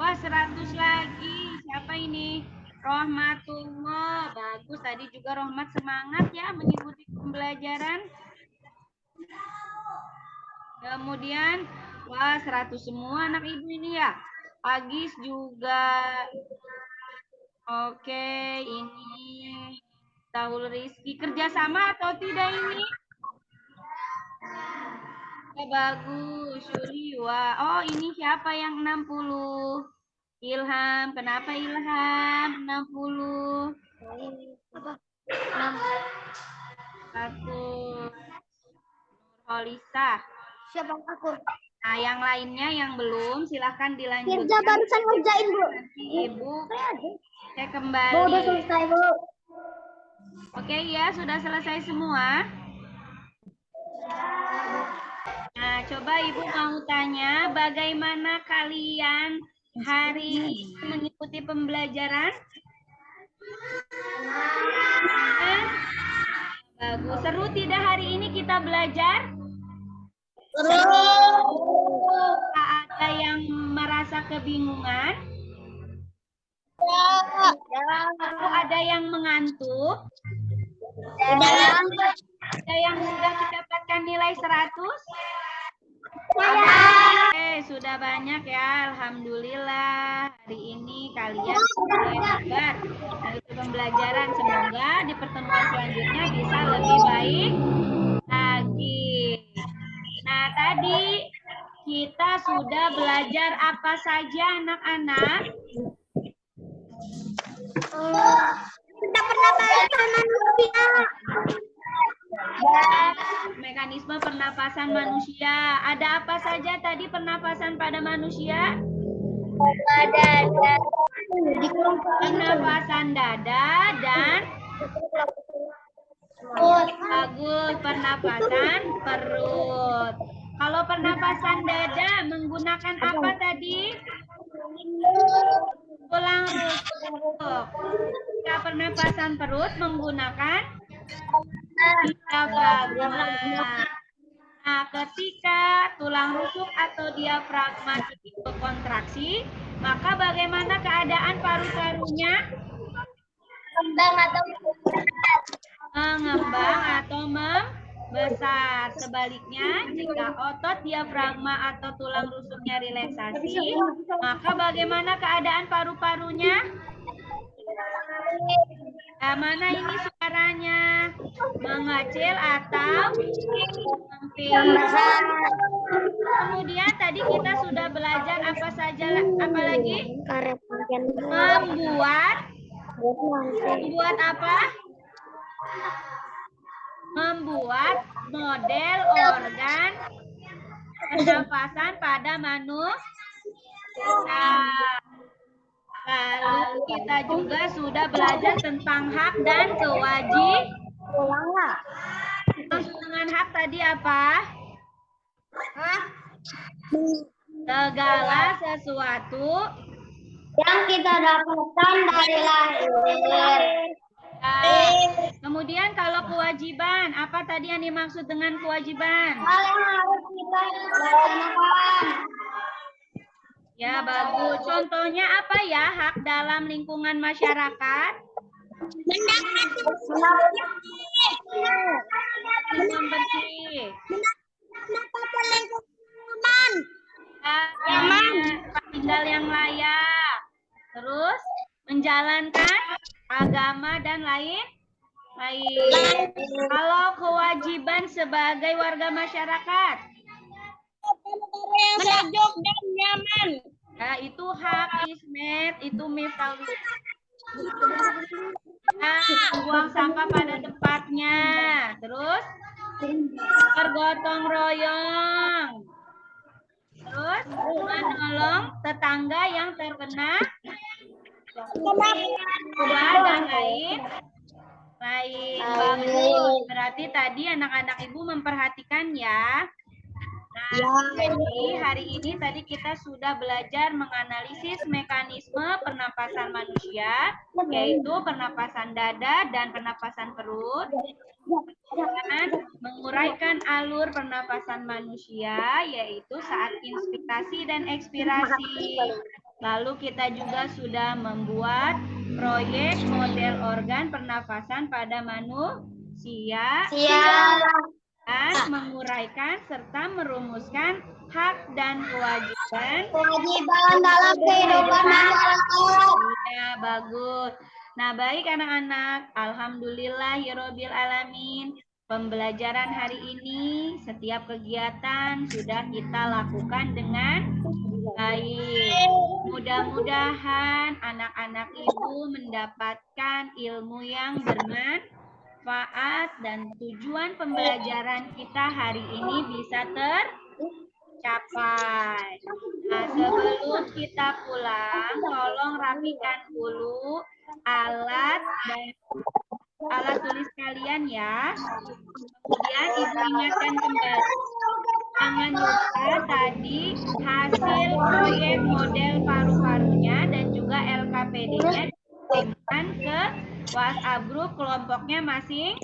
wah 100 lagi. Siapa ini? Rohmatullah. Bagus, tadi juga Rohmat semangat ya mengikuti pembelajaran. Kemudian, wah 100 semua anak ibu ini ya. Agis juga. Oke, ini Taul Rizky. Kerjasama atau tidak ini? Ya, bagus, Yuli. Wah, oh ini siapa yang 60? Ilham. Kenapa Ilham? 60. Satu. Nurholisa. Siapa aku? Nah, yang lainnya yang belum, silahkan dilanjutkan. Firza barusan ngerjain, Bu. Nanti Ibu cek Bu, kembali. udah selesai, Bu. Oke ya, sudah selesai semua. Nah, coba Ibu mau tanya, bagaimana kalian hari ini mengikuti pembelajaran? Bagus. Seru tidak hari ini kita belajar? Ada yang merasa kebingungan? Atau ada yang mengantuk? Ada yang sudah mendapatkan nilai 100? Oke, sudah banyak ya. Alhamdulillah. Hari ini kalian sudah hebat mengikuti pembelajaran. Semoga di pertemuan selanjutnya bisa lebih baik lagi. Nah, tadi kita sudah belajar apa saja anak-anak? Kita pernah belajar manusia. Mekanisme pernapasan manusia. Ada apa saja tadi pernapasan pada manusia? Pernapasan dada dan bagus, pernapasan perut. Kalau pernapasan dada menggunakan apa tadi? Tulang rusuk. Jika pernapasan perut menggunakan diafragma. Nah, ketika tulang rusuk atau diafragma itu berkontraksi, maka bagaimana keadaan paru-parunya? Mengembang atau membesar. Sebaliknya, jika otot diafragma atau tulang rusuknya relaksasi, maka bagaimana keadaan paru-parunya? Nah, mana ini suaranya? Mengecil atau membesar? Kemudian tadi kita sudah belajar apa saja, apa lagi? Membuat apa? Membuat model organ pernapasan pada manusia. Lalu kita juga sudah belajar tentang hak dan kewajiban. Maksud dengan hak tadi apa? Segala sesuatu yang kita dapatkan dari lahir. Kemudian kalau kewajiban, apa tadi yang dimaksud dengan kewajiban? Hal yang harus kita laksanakan. Ya, bagus. Contohnya apa ya hak dalam lingkungan masyarakat? Membersih. Tinggal yang layak. Terus menjalankan agama dan lain. Kalau kewajiban sebagai warga masyarakat, Sejuk dan nyaman. nah, itu hak Ismet, itu misalnya buang sampah pada tempatnya, terus bergotong royong, terus menolong tetangga yang terkena dan lain. Bagus. Berarti tadi anak-anak ibu memperhatikan ya. Jadi hari ini tadi kita sudah belajar menganalisis mekanisme pernapasan manusia, yaitu pernapasan dada dan pernapasan perut. Dan menguraikan alur pernapasan manusia, yaitu saat inspirasi dan ekspirasi. Lalu kita juga sudah membuat proyek model organ pernapasan pada manusia. Dan menguraikan serta merumuskan hak dan kewajiban dalam kehidupan masyarakat. Iya, bagus. Nah, baik anak-anak, alhamdulillahirabbil alamin. Pembelajaran hari ini, setiap kegiatan sudah kita lakukan dengan baik. Mudah-mudahan anak-anak ibu mendapatkan ilmu yang bermanfaat dan tujuan pembelajaran kita hari ini bisa tercapai. Nah, sebelum kita pulang, tolong rapikan dulu alat tulis kalian ya. Kemudian ibu ingatkan kembali, jangan lupa tadi hasil proyek model paru-parunya dan juga LKPD-nya dikirimkan ke WhatsApp grup kelompoknya masing.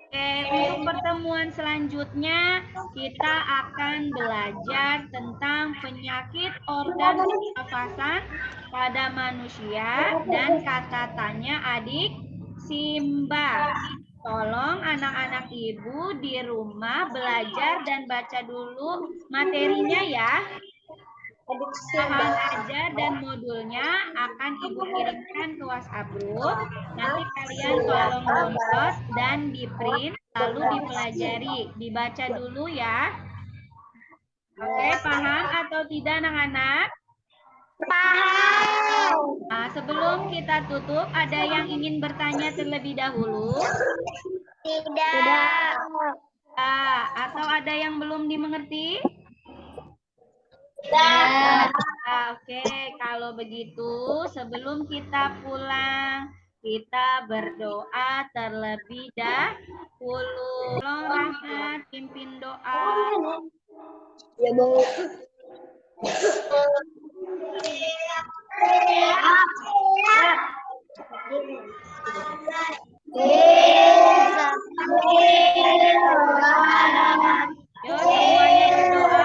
Oke, untuk pertemuan selanjutnya kita akan belajar tentang penyakit organ pernapasan pada manusia dan kata tanya adik Simba. Tolong anak-anak ibu di rumah belajar dan baca dulu materinya ya. Bahan ajar dan modulnya akan ibu kirimkan ke WhatsApp group. Nanti kalian tolong download dan di print lalu dipelajari, dibaca dulu ya. Oke, paham atau tidak anak-anak? Paham. Nah, sebelum kita tutup, ada yang ingin bertanya terlebih dahulu? Tidak. Atau ada yang belum dimengerti? Oke, kalau begitu sebelum kita pulang, kita berdoa terlebih dahulu. Tolong Rahmat pimpin doa. Ya, Bu. Yuk semuanya berdoa.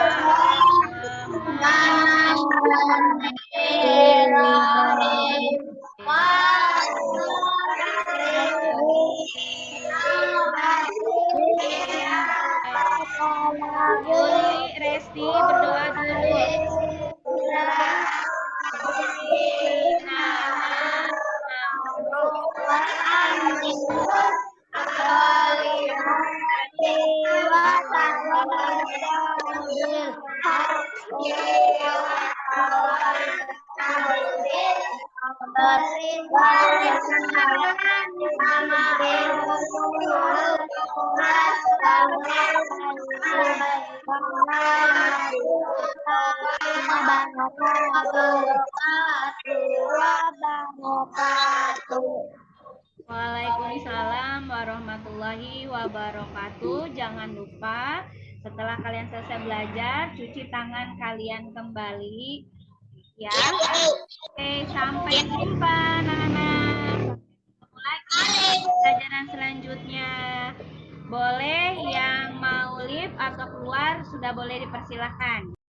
Yuli, Resti berdoa dulu. Waalaikumsalam warahmatullahi wabarakatuh. Jangan lupa setelah kalian selesai belajar, cuci tangan kalian kembali. Ya. Oke, sampai jumpa anak-anak. Lagi pelajaran selanjutnya. Boleh yang mau live atau keluar sudah boleh dipersilahkan.